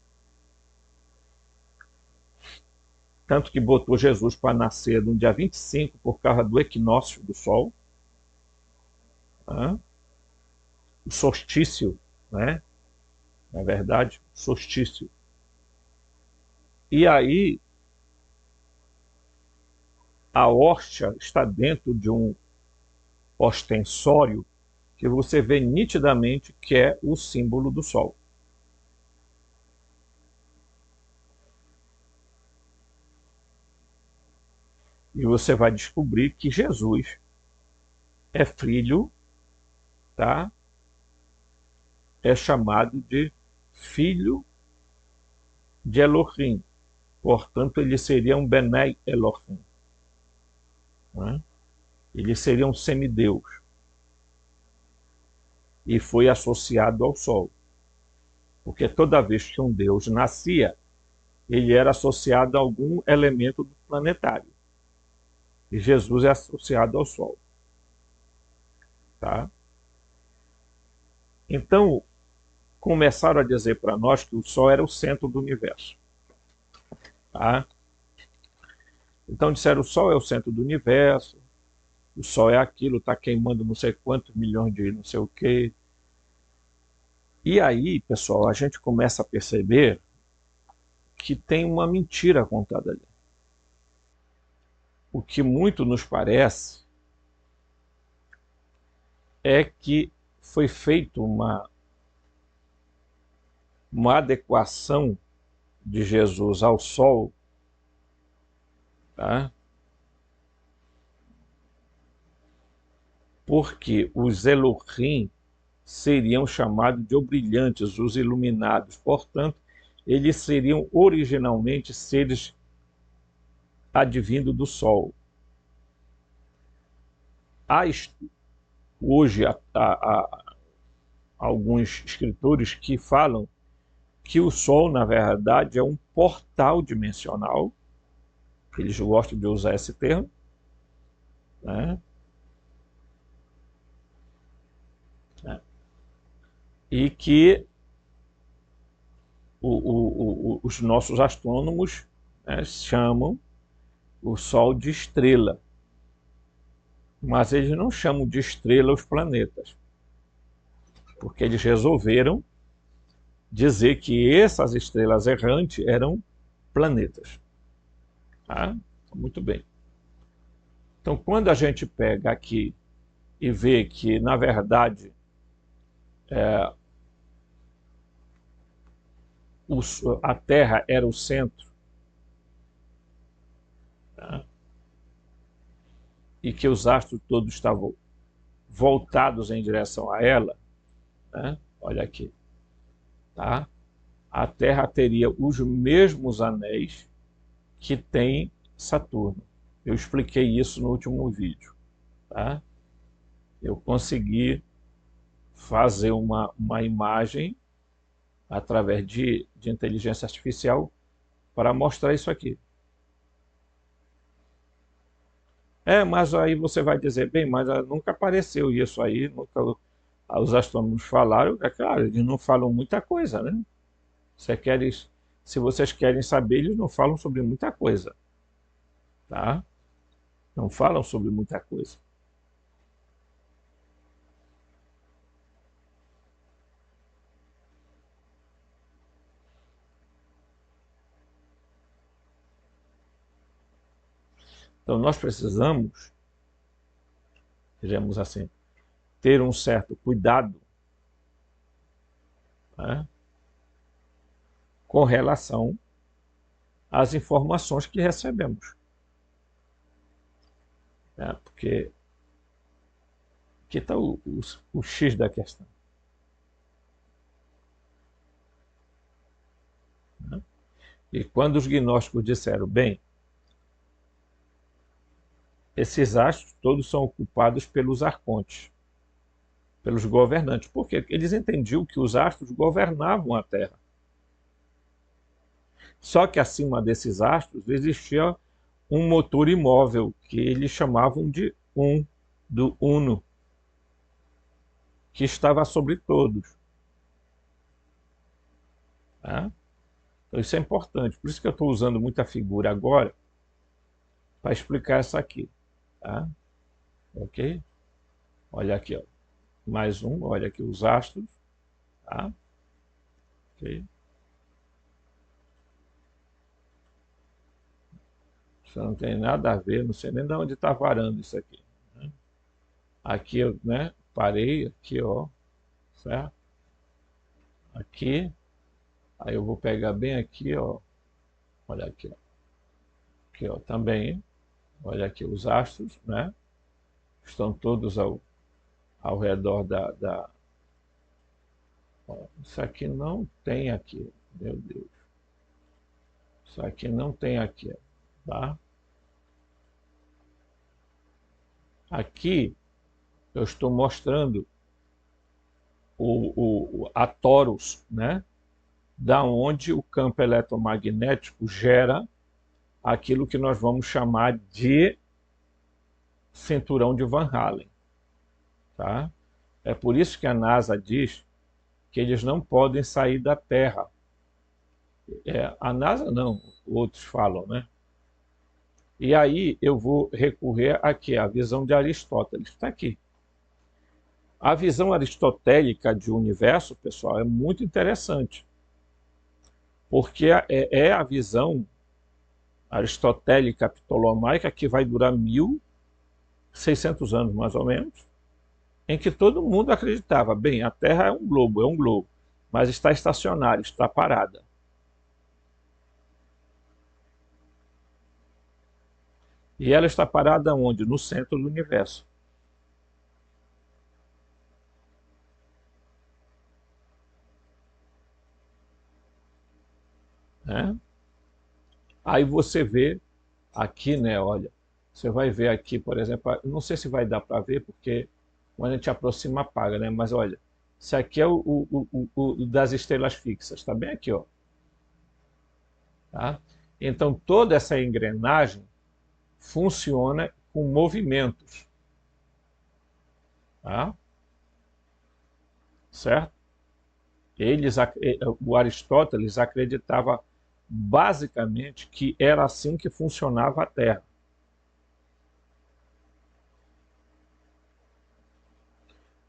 tanto que botou Jesus para nascer no dia 25 por causa do equinócio do sol, tá? O solstício, né? Na verdade, solstício. E aí, a hóstia está dentro de um ostensório que você vê nitidamente que é o símbolo do sol. E você vai descobrir que Jesus é filho, tá? É chamado de filho de Elohim. Portanto, ele seria um Bené Elohim, né? Ele seria um semideus e foi associado ao Sol, porque toda vez que um deus nascia, ele era associado a algum elemento do planetário. E Jesus é associado ao Sol, tá? Então, começaram a dizer para nós que o Sol era o centro do universo, tá? Então disseram, o Sol é o centro do universo, o Sol é aquilo, está queimando não sei quantos milhões de não sei o quê. E aí, pessoal, a gente começa a perceber que tem uma mentira contada ali. O que muito nos parece é que foi feita uma adequação de Jesus ao Sol, tá? Porque os Elohim seriam chamados de brilhantes, os iluminados. Portanto, eles seriam originalmente seres advindo do Sol. Há hoje alguns escritores que falam que o Sol, na verdade, é um portal dimensional, eles gostam de usar esse termo, né? E que os nossos astrônomos, né, chamam o Sol de estrela, mas eles não chamam de estrela os planetas, porque eles resolveram dizer que essas estrelas errantes eram planetas. Tá? Muito bem. Então, quando a gente pega aqui e vê que, na verdade, a Terra era o centro, tá? E que os astros todos estavam voltados em direção a ela, né? Olha aqui, tá? A Terra teria os mesmos anéis que tem Saturno. Eu expliquei isso no último vídeo, tá? Eu consegui fazer uma imagem através de inteligência artificial para mostrar isso aqui. Mas aí você vai dizer, bem, mas nunca apareceu isso aí, nunca os astrônomos falaram. É claro, eles não falam muita coisa, né? Se vocês querem saber, eles não falam sobre muita coisa, tá? Não falam sobre muita coisa. Então nós precisamos, digamos assim, ter um certo cuidado, né, com relação às informações que recebemos, né? Porque aqui está o X da questão, né? E quando os gnósticos disseram, bem, esses astros todos são ocupados pelos arcontes, pelos governantes, porque eles entendiam que os astros governavam a Terra. Só que acima desses astros existia um motor imóvel que eles chamavam de do Uno, que estava sobre todos. Tá? Então isso é importante, por isso que eu estou usando muita figura agora para explicar isso aqui. Tá? Ok? Olha aqui, ó. Mais um, olha aqui os astros. Tá? Ok? Isso não tem nada a ver, não sei nem de onde está varando isso aqui. Né? Aqui eu, né, parei, aqui, ó, certo? Aqui, aí eu vou pegar bem aqui, ó. Olha aqui, ó. Aqui, ó, também, Olha aqui os astros, né? Estão todos ao redor da... Ó, isso aqui não tem aqui, meu Deus. Isso aqui não tem aqui, tá? Aqui eu estou mostrando a torus, né? Da onde o campo eletromagnético gera aquilo que nós vamos chamar de cinturão de Van Allen, tá? É por isso que a NASA diz que eles não podem sair da Terra. A NASA não, outros falam, né? E aí eu vou recorrer aqui à visão de Aristóteles, está aqui. A visão aristotélica de universo, pessoal, é muito interessante, porque é a visão aristotélica ptolomaica que vai durar 1.600 anos, mais ou menos, em que todo mundo acreditava, bem, a Terra é um globo, mas está estacionária, está parada. E ela está parada onde? No centro do universo. Né? Aí você vê aqui, né, olha, você vai ver aqui, por exemplo, não sei se vai dar para ver, porque quando a gente aproxima apaga, né? Mas olha, esse aqui é o das estrelas fixas, está bem aqui, ó. Tá? Então toda essa engrenagem funciona com movimentos, tá? Certo? O Aristóteles acreditava basicamente que era assim que funcionava a Terra.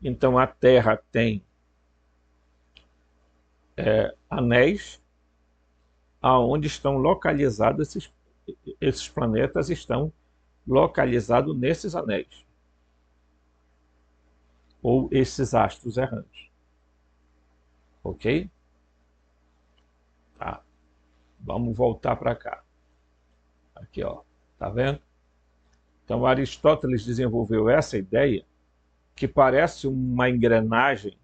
Então a Terra tem anéis aonde estão localizados esses planetas, estão localizados nesses anéis, ou esses astros errantes. Ok? Tá. Vamos voltar para cá. Aqui, ó. Tá vendo? Então Aristóteles desenvolveu essa ideia que parece uma engrenagem,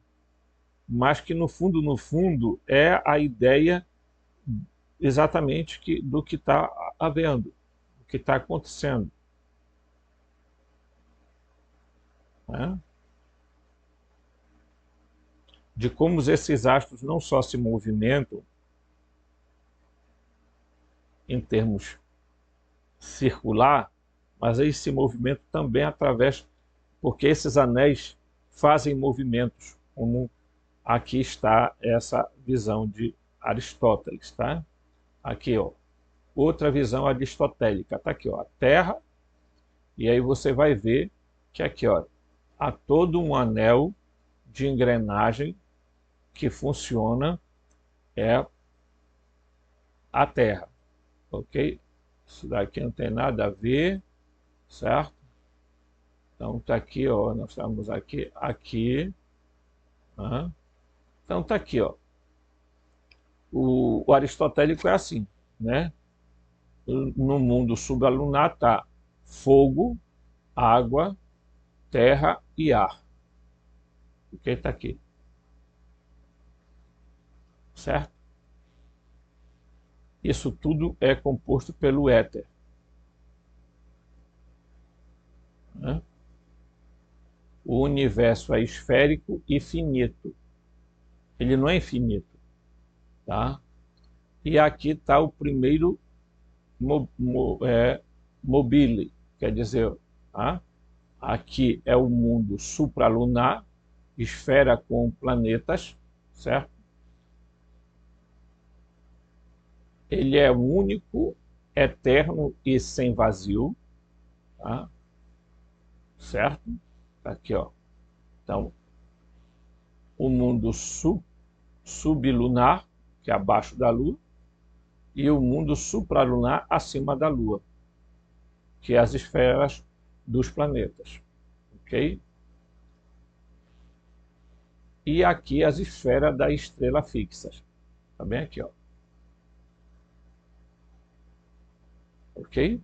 mas que no fundo, é a ideia exatamente do que está havendo, do que está acontecendo. Né? De como esses astros não só se movimentam em termos circular, mas esse movimento também através, porque esses anéis fazem movimentos, como aqui está essa visão de Aristóteles, tá? Aqui, ó, outra visão aristotélica, tá aqui, ó, a Terra, e aí você vai ver que aqui, ó, há todo um anel de engrenagem que funciona, a Terra, ok? Isso daqui não tem nada a ver, certo? Então tá aqui, ó, nós estamos aqui, tá? Então tá aqui, ó. O aristotélico é assim, né? No mundo supralunar tá fogo, água, terra e ar. Ok? Tá aqui. Certo? Isso tudo é composto pelo éter. Né? O universo é esférico e finito. Ele não é infinito. Tá? E aqui está o primeiro mobile, quer dizer, tá? Aqui é o mundo supralunar, esfera com planetas, certo? Ele é único, eterno e sem vazio, tá? Certo? Tá aqui, ó. Então, o mundo sublunar, que é abaixo da Lua, e o mundo supralunar acima da Lua, que é as esferas dos planetas, ok? E aqui as esferas da estrela fixa, tá bem aqui, ó. Ok?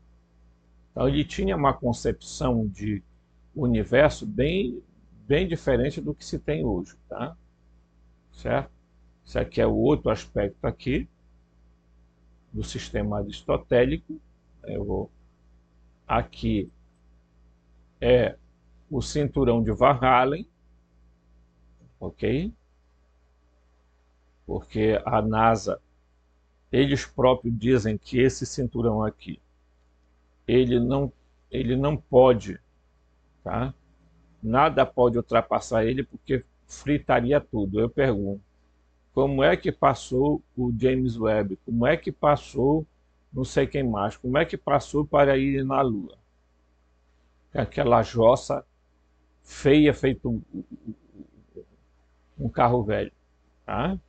Então ele tinha uma concepção de universo bem diferente do que se tem hoje, tá? Certo? Isso aqui é o outro aspecto aqui do sistema aristotélico. Aqui é o cinturão de Van Allen, ok? Porque a NASA, eles próprios dizem que esse cinturão aqui, ele não pode, tá? Nada pode ultrapassar ele porque fritaria tudo. Eu pergunto, como é que passou o James Webb? Como é que passou não sei quem mais? Como é que passou para ir na Lua? Aquela jossa feia, feito um carro velho, tá?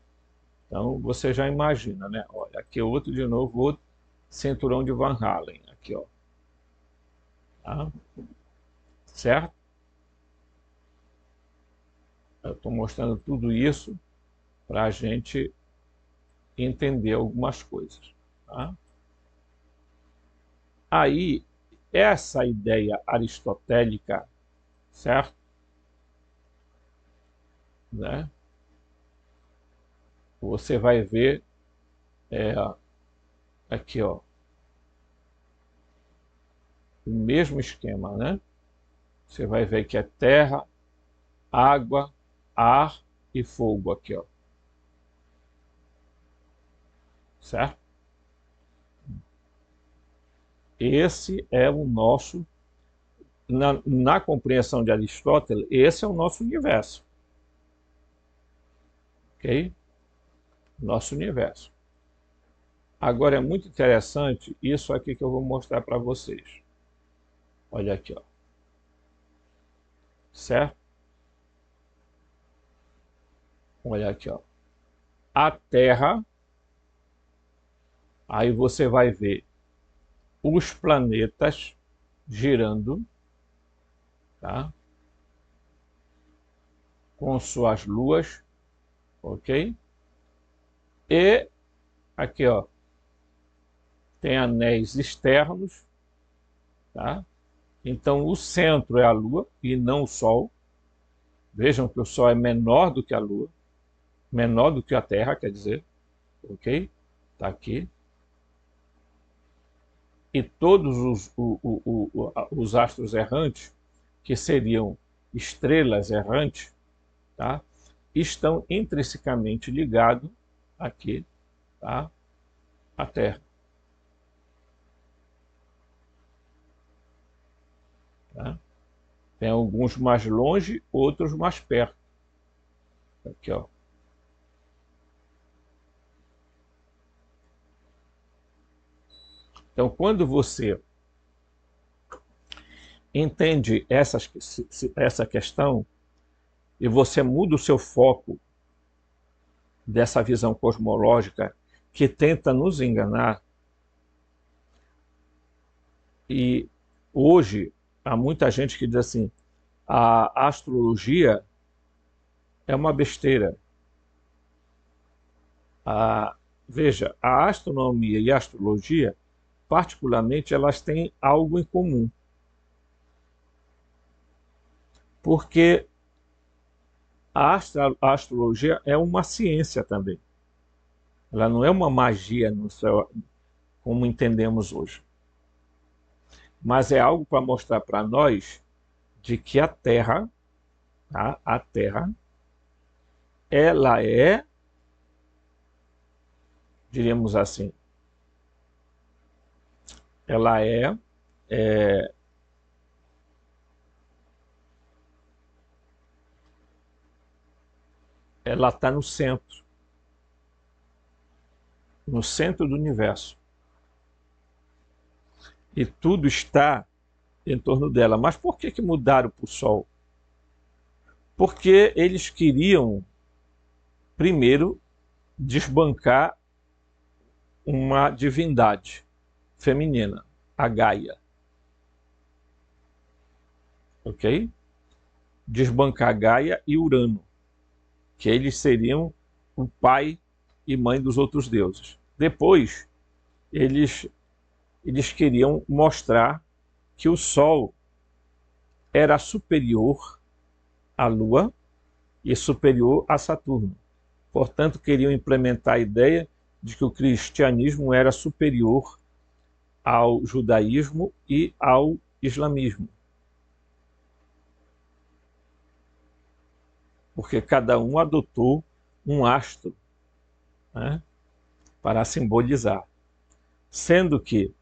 Então você já imagina, né? Olha, aqui outro de novo, outro cinturão de Van Allen, aqui, ó. Tá? Certo? Eu estou mostrando tudo isso para a gente entender algumas coisas, tá? Aí, essa ideia aristotélica, certo? Né? Você vai ver aqui, ó, o mesmo esquema, né? Você vai ver que é terra, água, ar e fogo aqui, ó. Certo? Esse é o nosso, na compreensão de Aristóteles, esse é o nosso universo. Ok? Nosso universo. Agora é muito interessante isso aqui que eu vou mostrar para vocês. Olha aqui, ó. Certo? Olha aqui, ó. A Terra, aí você vai ver os planetas girando, tá? Com suas luas, ok? E aqui, ó, tem anéis externos, tá? Então o centro é a Lua e não o Sol. Vejam que o Sol é menor do que a Lua, menor do que a Terra, quer dizer, ok? Tá aqui. E todos os astros errantes, que seriam estrelas errantes, tá? Estão intrinsecamente ligados aqui, tá? À Terra. Tá? Tem alguns mais longe, outros mais perto. Aqui, ó. Então, quando você entende essa questão e você muda o seu foco dessa visão cosmológica que tenta nos enganar, e hoje há muita gente que diz assim, a astrologia é uma besteira. Veja, a astronomia e a astrologia, particularmente, elas têm algo em comum. Porque a astrologia é uma ciência também. Ela não é uma magia no céu, como entendemos hoje. Mas é algo para mostrar para nós de que a Terra, tá? A Terra, ela é, diríamos assim, ela ela está no centro do universo. E tudo está em torno dela. Mas por que mudaram para o Sol? Porque eles queriam, primeiro, desbancar uma divindade feminina, a Gaia. Ok? Desbancar Gaia e Urano, que eles seriam o pai e mãe dos outros deuses. Depois, eles queriam mostrar que o Sol era superior à Lua e superior a Saturno. Portanto, queriam implementar a ideia de que o cristianismo era superior ao judaísmo e ao islamismo. Porque cada um adotou um astro, né, para simbolizar. Sendo que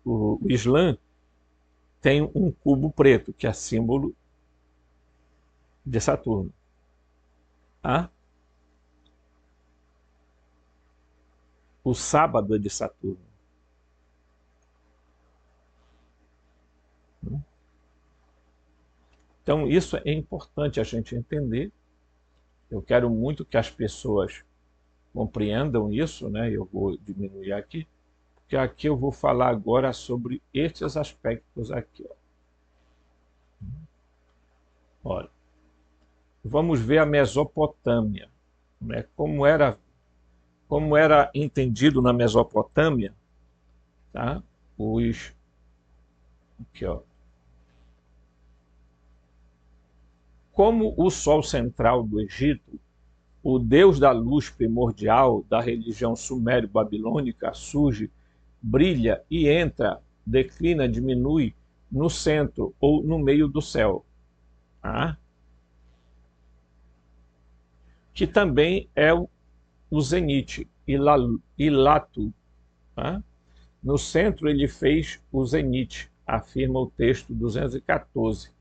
o Islã tem um cubo preto, que é símbolo de Saturno. Tá? O sábado é de Saturno. Então, isso é importante a gente entender. Eu quero muito que as pessoas compreendam isso, né? Eu vou diminuir aqui, porque aqui eu vou falar agora sobre estes aspectos aqui. Ó. Olha, vamos ver a Mesopotâmia, né? Como era entendido na Mesopotâmia, tá? Aqui, ó. Como o Sol central do Egito, o Deus da luz primordial da religião sumério-babilônica surge, brilha e entra, declina, diminui no centro ou no meio do céu. Tá? Que também é o zenite, Ilatu. Tá? No centro ele fez o zenite, afirma o texto 214,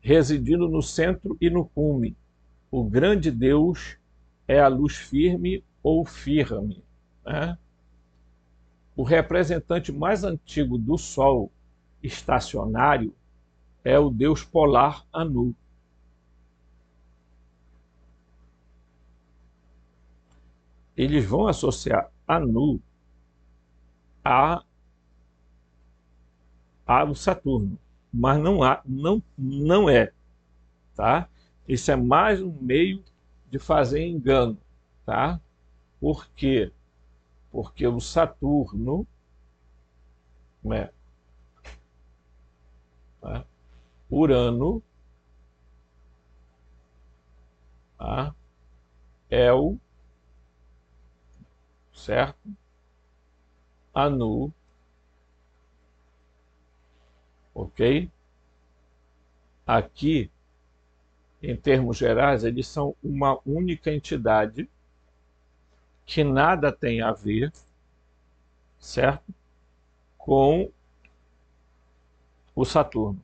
residindo no centro e no cume. O grande Deus é a luz firme ou firme. Né? O representante mais antigo do Sol estacionário é o deus polar Anu. Eles vão associar Anu ao Saturno, mas não é. Tá? Isso é mais um meio de fazer engano. Tá? Por quê? Porque o Saturno, né, tá? Urano, tá? É o certo? Anu, ok? Aqui, em termos gerais, eles são uma única entidade que nada tem a ver, certo? Com o Saturno.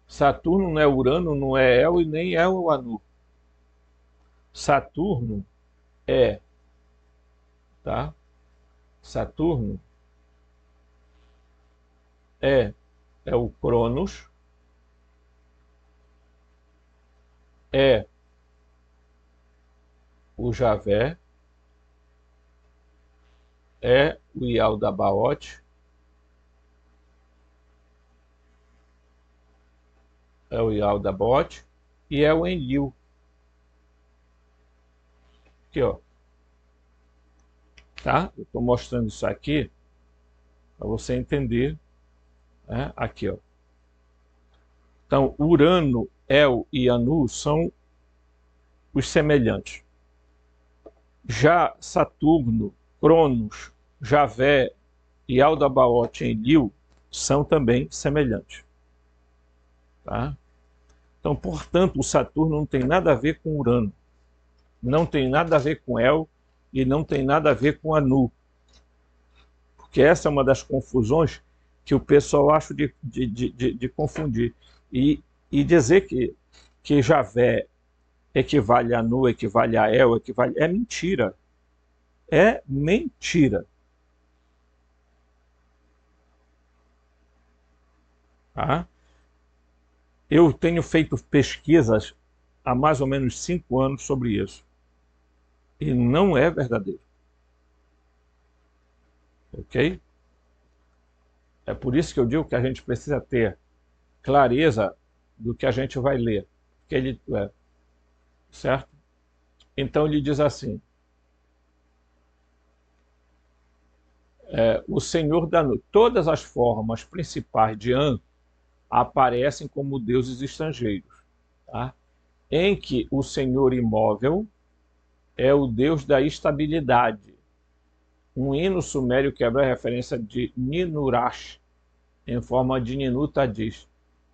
Saturno não é Urano, não é El e nem é o Anu. Saturno é, tá? Saturno é o Cronos, é o Javé, é o Yaldabaoth, é o Yaldabaoth e é o Enlil. Aqui, ó. Tá? Eu estou mostrando isso aqui para você entender. Né? Aqui, ó. Então, Urano, El e Anu são os semelhantes. Já Saturno, Cronos, Javé e Yaldabaoth e Enlil são também semelhantes. Tá? Então, portanto, o Saturno não tem nada a ver com Urano, não tem nada a ver com El e não tem nada a ver com Anu. Porque essa é uma das confusões que o pessoal acha de confundir. E dizer que Javé equivale a Anu, equivale a El, equivale... É mentira. É mentira. Tá? Eu tenho feito pesquisas há mais ou menos 5 anos sobre isso. E não é verdadeiro. Ok? É por isso que eu digo que a gente precisa ter clareza do que a gente vai ler. Que ele, certo? Então ele diz assim: o Senhor da Noite. Todas as formas principais de An aparecem como deuses estrangeiros, tá? Em que o Senhor imóvel é o Deus da estabilidade. Um hino sumério quebra a referência de Ninurash, em forma de Ninuta diz: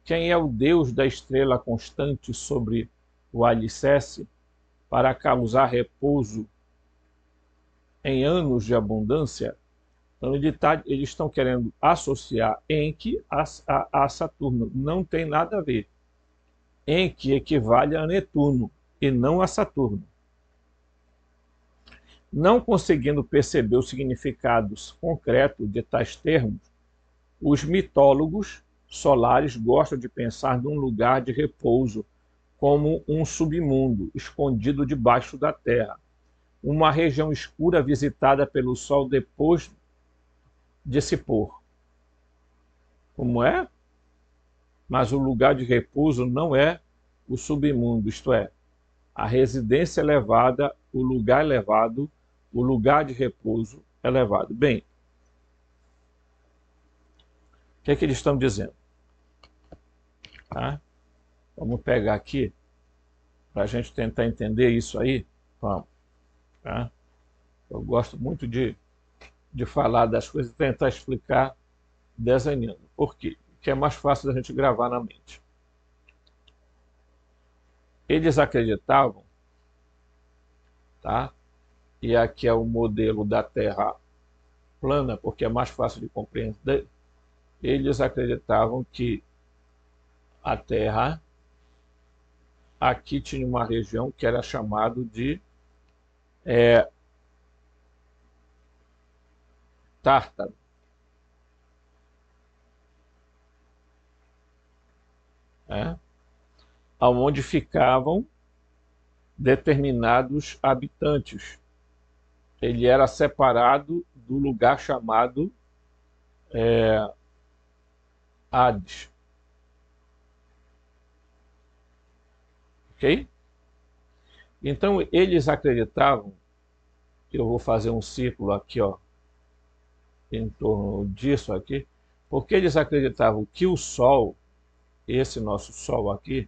quem é o Deus da estrela constante sobre o alicerce para causar repouso em anos de abundância? Então, eles estão querendo associar Enki a Saturno. Não tem nada a ver. Enki equivale a Netuno e não a Saturno. Não conseguindo perceber o significado concreto de tais termos, os mitólogos solares gostam de pensar num lugar de repouso como um submundo escondido debaixo da terra, uma região escura visitada pelo sol depois de se pôr. Como é? Mas o lugar de repouso não é o submundo, isto é, a residência elevada, o lugar elevado, o lugar de repouso elevado. Bem, o que é que eles estão dizendo? Tá? Vamos pegar aqui, para a gente tentar entender isso aí. Vamos. Tá? Eu gosto muito de falar das coisas e tentar explicar desenhando. Por quê? Porque é mais fácil da gente gravar na mente. Eles acreditavam, tá? E aqui é o modelo da Terra plana, porque é mais fácil de compreender. Eles acreditavam que a Terra, aqui tinha uma região que era chamado de Tártaro. Onde ficavam determinados habitantes. Ele era separado do lugar chamado Hades. Ok? Então, eles acreditavam, eu vou fazer um círculo aqui, ó, em torno disso aqui, porque eles acreditavam que o Sol, esse nosso Sol aqui,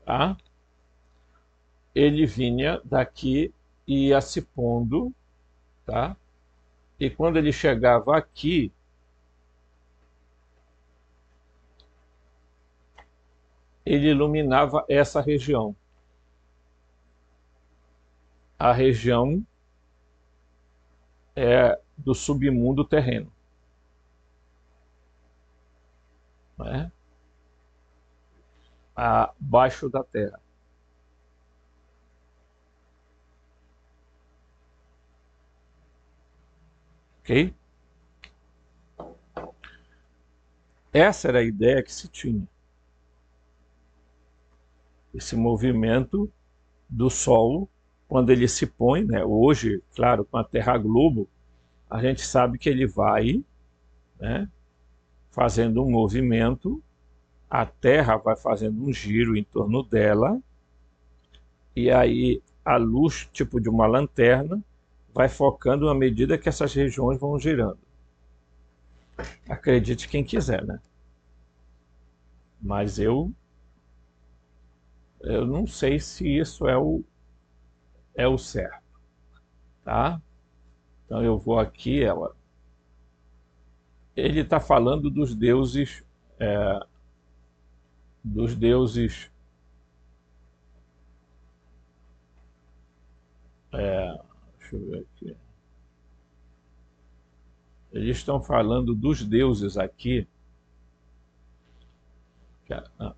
tá? Ele vinha daqui e ia se pondo, tá? E quando ele chegava aqui, ele iluminava essa região. A região do submundo terreno. Né? Abaixo da Terra. Ok? Essa era a ideia que se tinha. Esse movimento do Sol, quando ele se põe, né? Hoje, claro, com a Terra Globo, a gente sabe que ele vai, né, fazendo um movimento, a Terra vai fazendo um giro em torno dela, e aí a luz, tipo de uma lanterna, vai focando à medida que essas regiões vão girando. Acredite quem quiser, né? Mas eu não sei se isso é o certo, tá? Então eu vou aqui, ele está falando dos deuses, deixa eu ver aqui. Eles estão falando dos deuses aqui.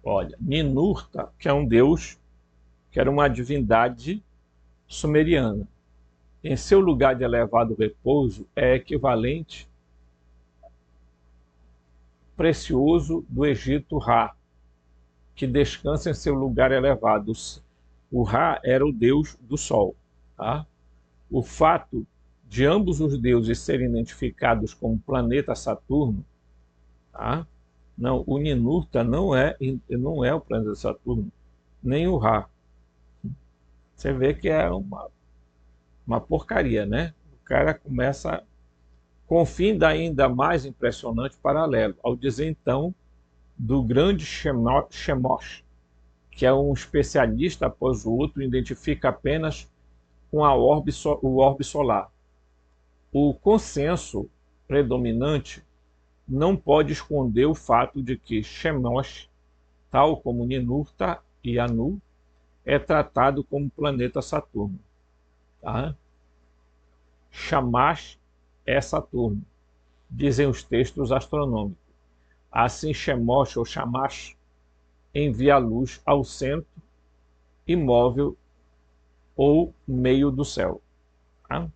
Olha, Ninurta, que é um deus, que era uma divindade sumeriana. Em seu lugar de elevado repouso, é equivalente precioso do Egito Ra, que descansa em seu lugar elevado. O Ra era o deus do sol. Tá? O fato de ambos os deuses serem identificados como planeta Saturno, tá? Não, o Ninurta não é o planeta Saturno, nem o Ra. Você vê que é Uma porcaria, né? O cara começa com o fim ainda mais impressionante paralelo, ao dizer então do grande Chemosh, que é um especialista após o outro, identifica apenas com o orbe solar. O consenso predominante não pode esconder o fato de que Chemosh, tal como Ninurta e Anu, é tratado como planeta Saturno. Tá? Shamash é Saturno, dizem os textos astronômicos. Assim, Chemosh ou Shamash envia a luz ao centro imóvel ou meio do céu. Tá?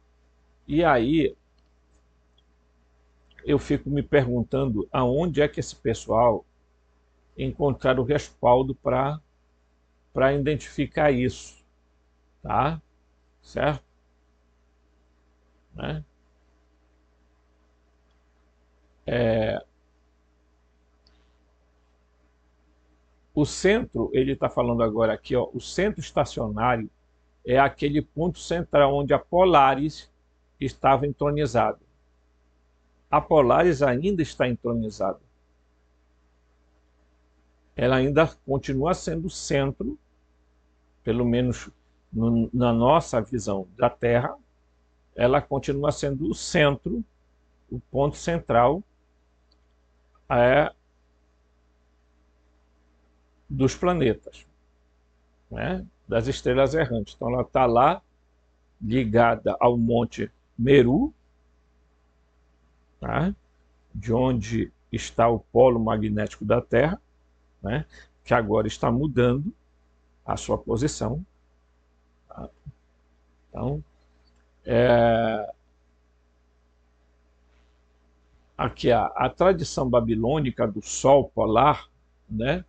E aí eu fico me perguntando aonde é que esse pessoal encontraram o respaldo para identificar isso, tá? Certo? Né? O centro, ele está falando agora aqui, ó, o centro estacionário é aquele ponto central onde a Polaris estava entronizada. A Polaris ainda está entronizada. Ela ainda continua sendo o centro, pelo menos na nossa visão da Terra, ela continua sendo o centro, o ponto central dos planetas, né? Das estrelas errantes. Então ela está lá ligada ao Monte Meru, tá? De onde está o polo magnético da Terra, né? Que agora está mudando a sua posição. Tá? Então, aqui a tradição babilônica do Sol polar, né,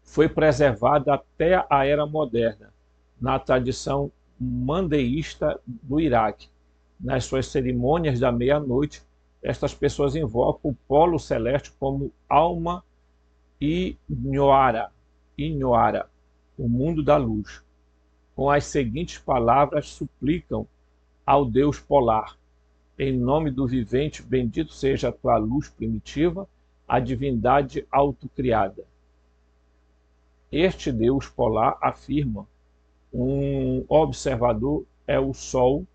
foi preservada até a Era Moderna, na tradição mandeísta do Iraque. Nas suas cerimônias da meia-noite, estas pessoas invocam o polo celeste como alma Inhoara, o mundo da luz. Com as seguintes palavras suplicam ao Deus polar: em nome do vivente, bendito seja a tua luz primitiva, a divindade autocriada. Este Deus polar afirma: um observador é o sol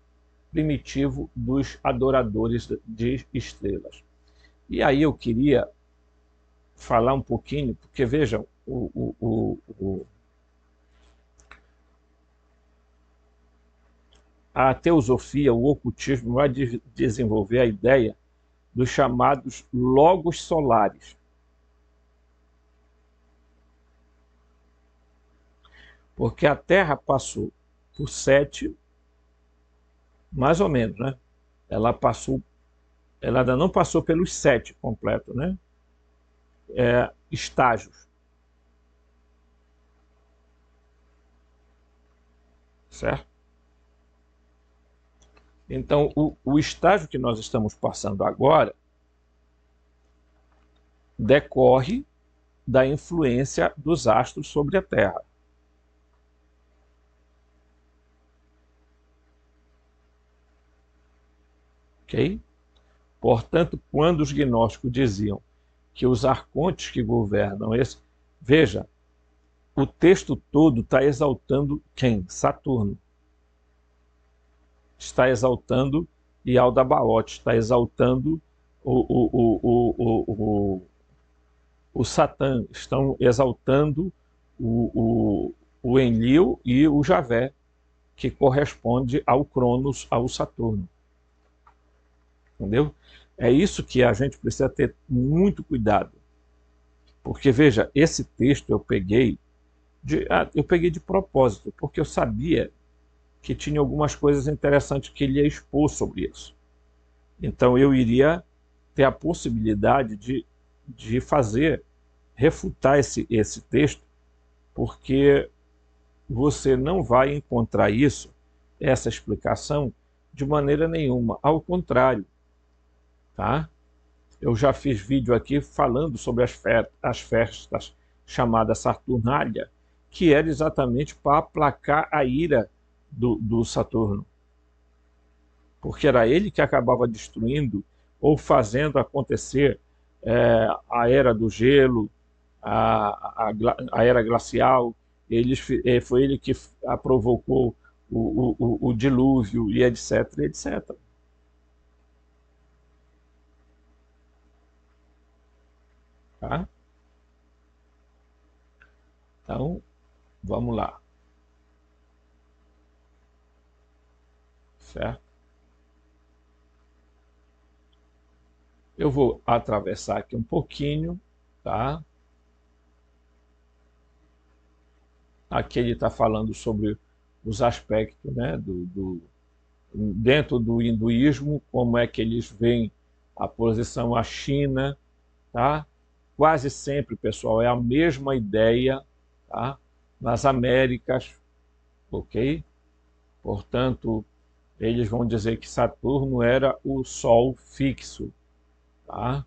primitivo dos adoradores de estrelas. E aí eu queria falar um pouquinho, porque vejam, a teosofia, o ocultismo, vai desenvolver a ideia dos chamados logos solares. Porque a Terra passou por 7, mais ou menos, né? Ela ainda não passou pelos 7 completos, né? Estágios. Certo? Então, o estágio que nós estamos passando agora decorre da influência dos astros sobre a Terra. Ok? Portanto, quando os gnósticos diziam que os arcontes que governam veja, o texto todo está exaltando quem? Saturno. Está exaltando Yaldabaoth, está exaltando o Satã, estão exaltando o Enlil e o Javé, que corresponde ao Cronos, ao Saturno. Entendeu? É isso que a gente precisa ter muito cuidado. Porque, veja, esse texto eu peguei de propósito, porque eu sabia que tinha algumas coisas interessantes que ele ia expor sobre isso. Então eu iria ter a possibilidade de refutar esse texto, porque você não vai encontrar essa explicação, de maneira nenhuma. Ao contrário, tá? Eu já fiz vídeo aqui falando sobre as festas chamadas Saturnália, que era exatamente para aplacar a ira do Saturno. porque era ele que acabava destruindo ou fazendo acontecer a era do gelo, a era glacial. Foi ele que provocou o dilúvio e etc, etc. Tá? Então, vamos lá. Certo? Eu vou atravessar aqui um pouquinho, tá? Aqui ele está falando sobre os aspectos, né, dentro do hinduísmo, como é que eles veem a posição à China, tá? Quase sempre, pessoal, é a mesma ideia, tá? Nas Américas, ok? Portanto, eles vão dizer que Saturno era o Sol fixo, tá?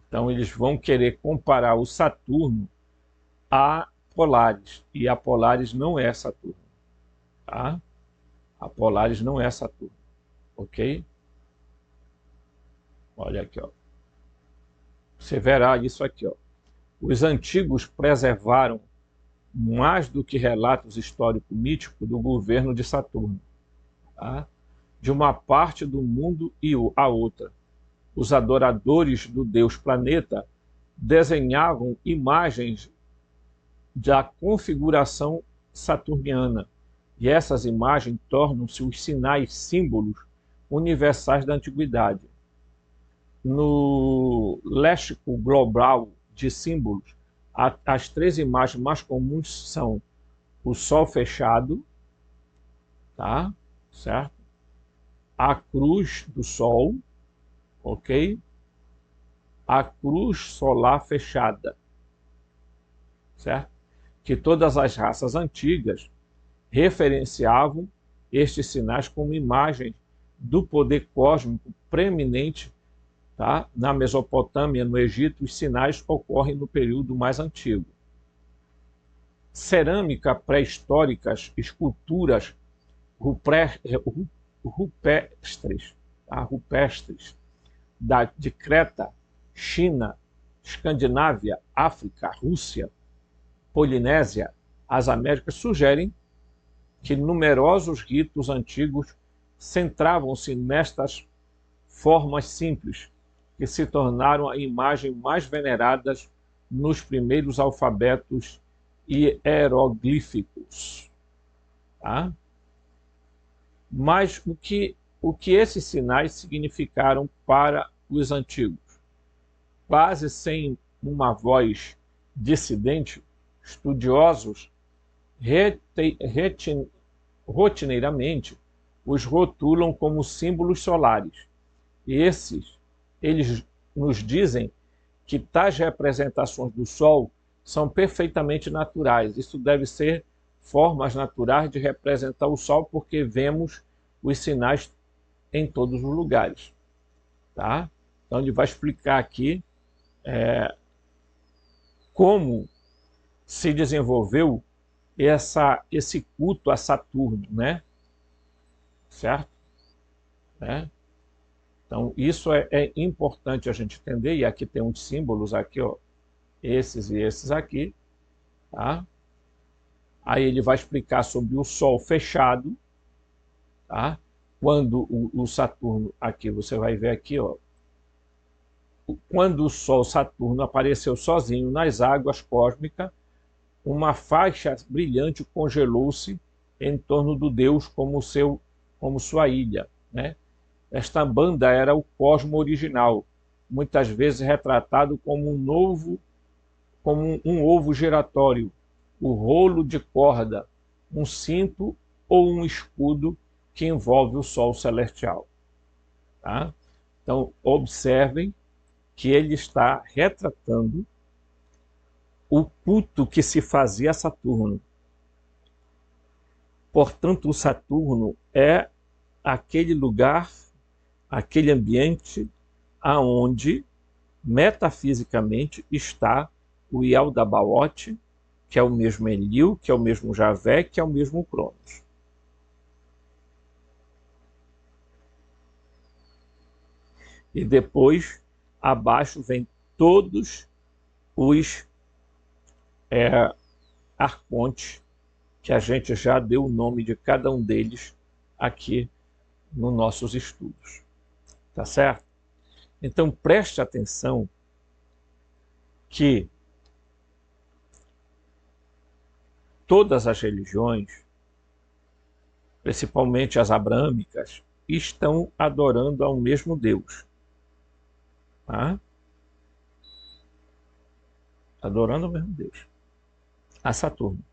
Então, eles vão querer comparar o Saturno a Polaris, e a Polaris não é Saturno, tá? A Polaris não é Saturno, ok? Olha aqui, ó. Você verá isso aqui, ó. Os antigos preservaram mais do que relatos histórico-míticos do governo de Saturno, tá? De uma parte do mundo e a outra. Os adoradores do deus planeta desenhavam imagens da configuração saturniana, e essas imagens tornam-se os sinais, símbolos universais da antiguidade. No léxico global de símbolos, as três imagens mais comuns são o Sol fechado, tá? Certo? A cruz do Sol, ok? A cruz solar fechada, certo? Que todas as raças antigas referenciavam estes sinais como imagens do poder cósmico preeminente, tá? Na Mesopotâmia, no Egito, os sinais ocorrem no período mais antigo. Cerâmica pré-históricas, esculturas rupestres, tá? Rupestres de Creta, China, Escandinávia, África, Rússia, Polinésia, as Américas, sugerem que numerosos ritos antigos centravam-se nestas formas simples, que se tornaram a imagem mais venerada nos primeiros alfabetos hieroglíficos. Tá? Mas o que esses sinais significaram para os antigos? Quase sem uma voz dissidente, estudiosos rotineiramente os rotulam como símbolos solares. E eles nos dizem que tais representações do Sol são perfeitamente naturais. Isso deve ser formas naturais de representar o Sol, porque vemos os sinais em todos os lugares. Tá? Então ele vai explicar aqui como se desenvolveu esse culto a Saturno, né? Certo? Né? Então, isso é importante a gente entender, e aqui tem uns símbolos aqui, ó, esses e esses aqui, tá? Aí ele vai explicar sobre o Sol fechado, tá? Quando o Saturno, aqui você vai ver aqui, ó, quando o Sol Saturno apareceu sozinho nas águas cósmicas, uma faixa brilhante congelou-se em torno do Deus como sua ilha, né? Esta banda era o cosmo original, muitas vezes retratado como um ovo giratório, o rolo de corda, um cinto ou um escudo que envolve o Sol celestial. Tá? Então, observem que ele está retratando o culto que se fazia a Saturno. Portanto, o Saturno é aquele lugar, aquele ambiente aonde metafisicamente está o Yaldabaoth, que é o mesmo Enlil, que é o mesmo Javé, que é o mesmo Cronos. E depois, abaixo, vem todos os arcontes, que a gente já deu o nome de cada um deles aqui nos nossos estudos. Tá certo? Então, preste atenção que todas as religiões, principalmente as abrâmicas, estão adorando ao mesmo Deus. Tá? Adorando ao mesmo Deus. A Saturno.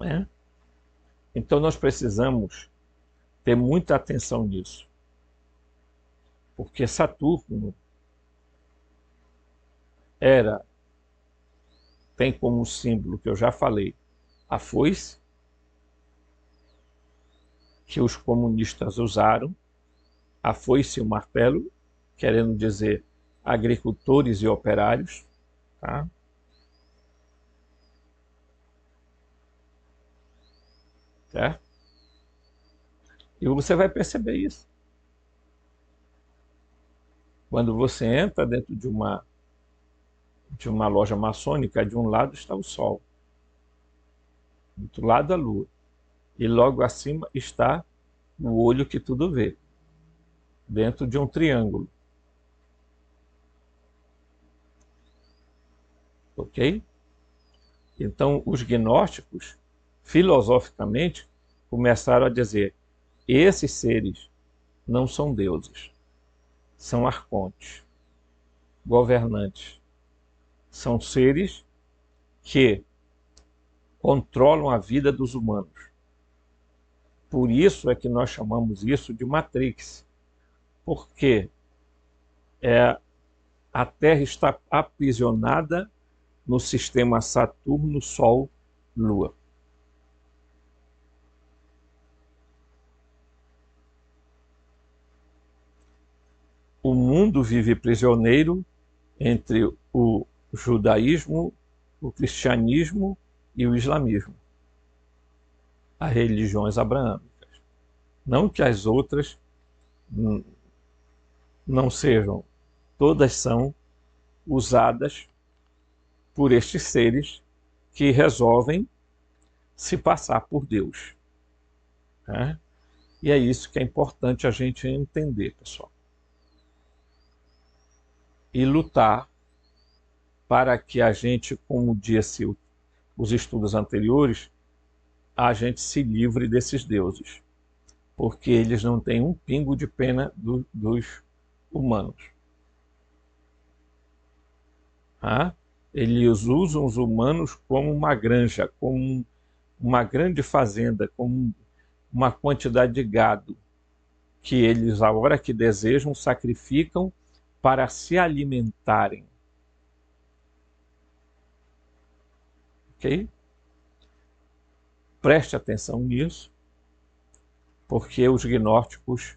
É? Então nós precisamos ter muita atenção nisso. Porque Saturno tem como símbolo, que eu já falei, a foice, que os comunistas usaram, a foice e o martelo, querendo dizer agricultores e operários, tá? Certo? E você vai perceber isso. Quando você entra dentro de uma loja maçônica, de um lado está o Sol, do outro lado a Lua, e logo acima está o olho que tudo vê, dentro de um triângulo. Ok? Então, os gnósticos, filosoficamente, começaram a dizer: esses seres não são deuses, são arcontes, governantes. São seres que controlam a vida dos humanos. Por isso é que nós chamamos isso de Matrix, porque a Terra está aprisionada no sistema Saturno, Sol, Lua. O mundo vive prisioneiro entre o judaísmo, o cristianismo e o islamismo, as religiões abraâmicas. Não que as outras não sejam, todas são usadas por estes seres que resolvem se passar por Deus. Né? E é isso que é importante a gente entender, pessoal. E lutar para que a gente, como disse os estudos anteriores, a gente se livre desses deuses, porque eles não têm um pingo de pena dos humanos. Ah? Eles usam os humanos como uma granja, como uma grande fazenda, como uma quantidade de gado, que eles, a hora que desejam, sacrificam para se alimentarem. Ok? Preste atenção nisso, porque os gnósticos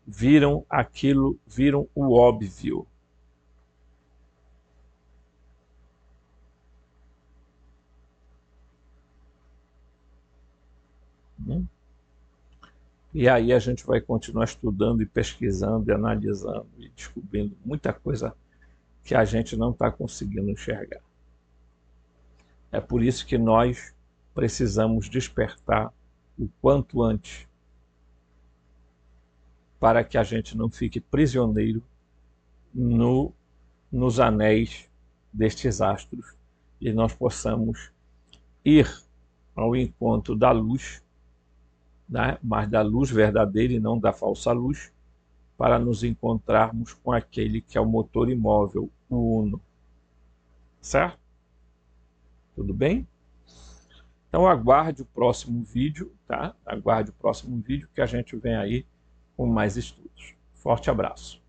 viram aquilo, viram o óbvio. E aí a gente vai continuar estudando e pesquisando e analisando e descobrindo muita coisa que a gente não está conseguindo enxergar. É por isso que nós precisamos despertar o quanto antes, para que a gente não fique prisioneiro nos anéis destes astros e nós possamos ir ao encontro da luz, né? Mas da luz verdadeira e não da falsa luz, para nos encontrarmos com aquele que é o motor imóvel, o Uno. Certo? Tudo bem? Então aguarde o próximo vídeo, tá? Aguarde o próximo vídeo que a gente vem aí com mais estudos. Forte abraço.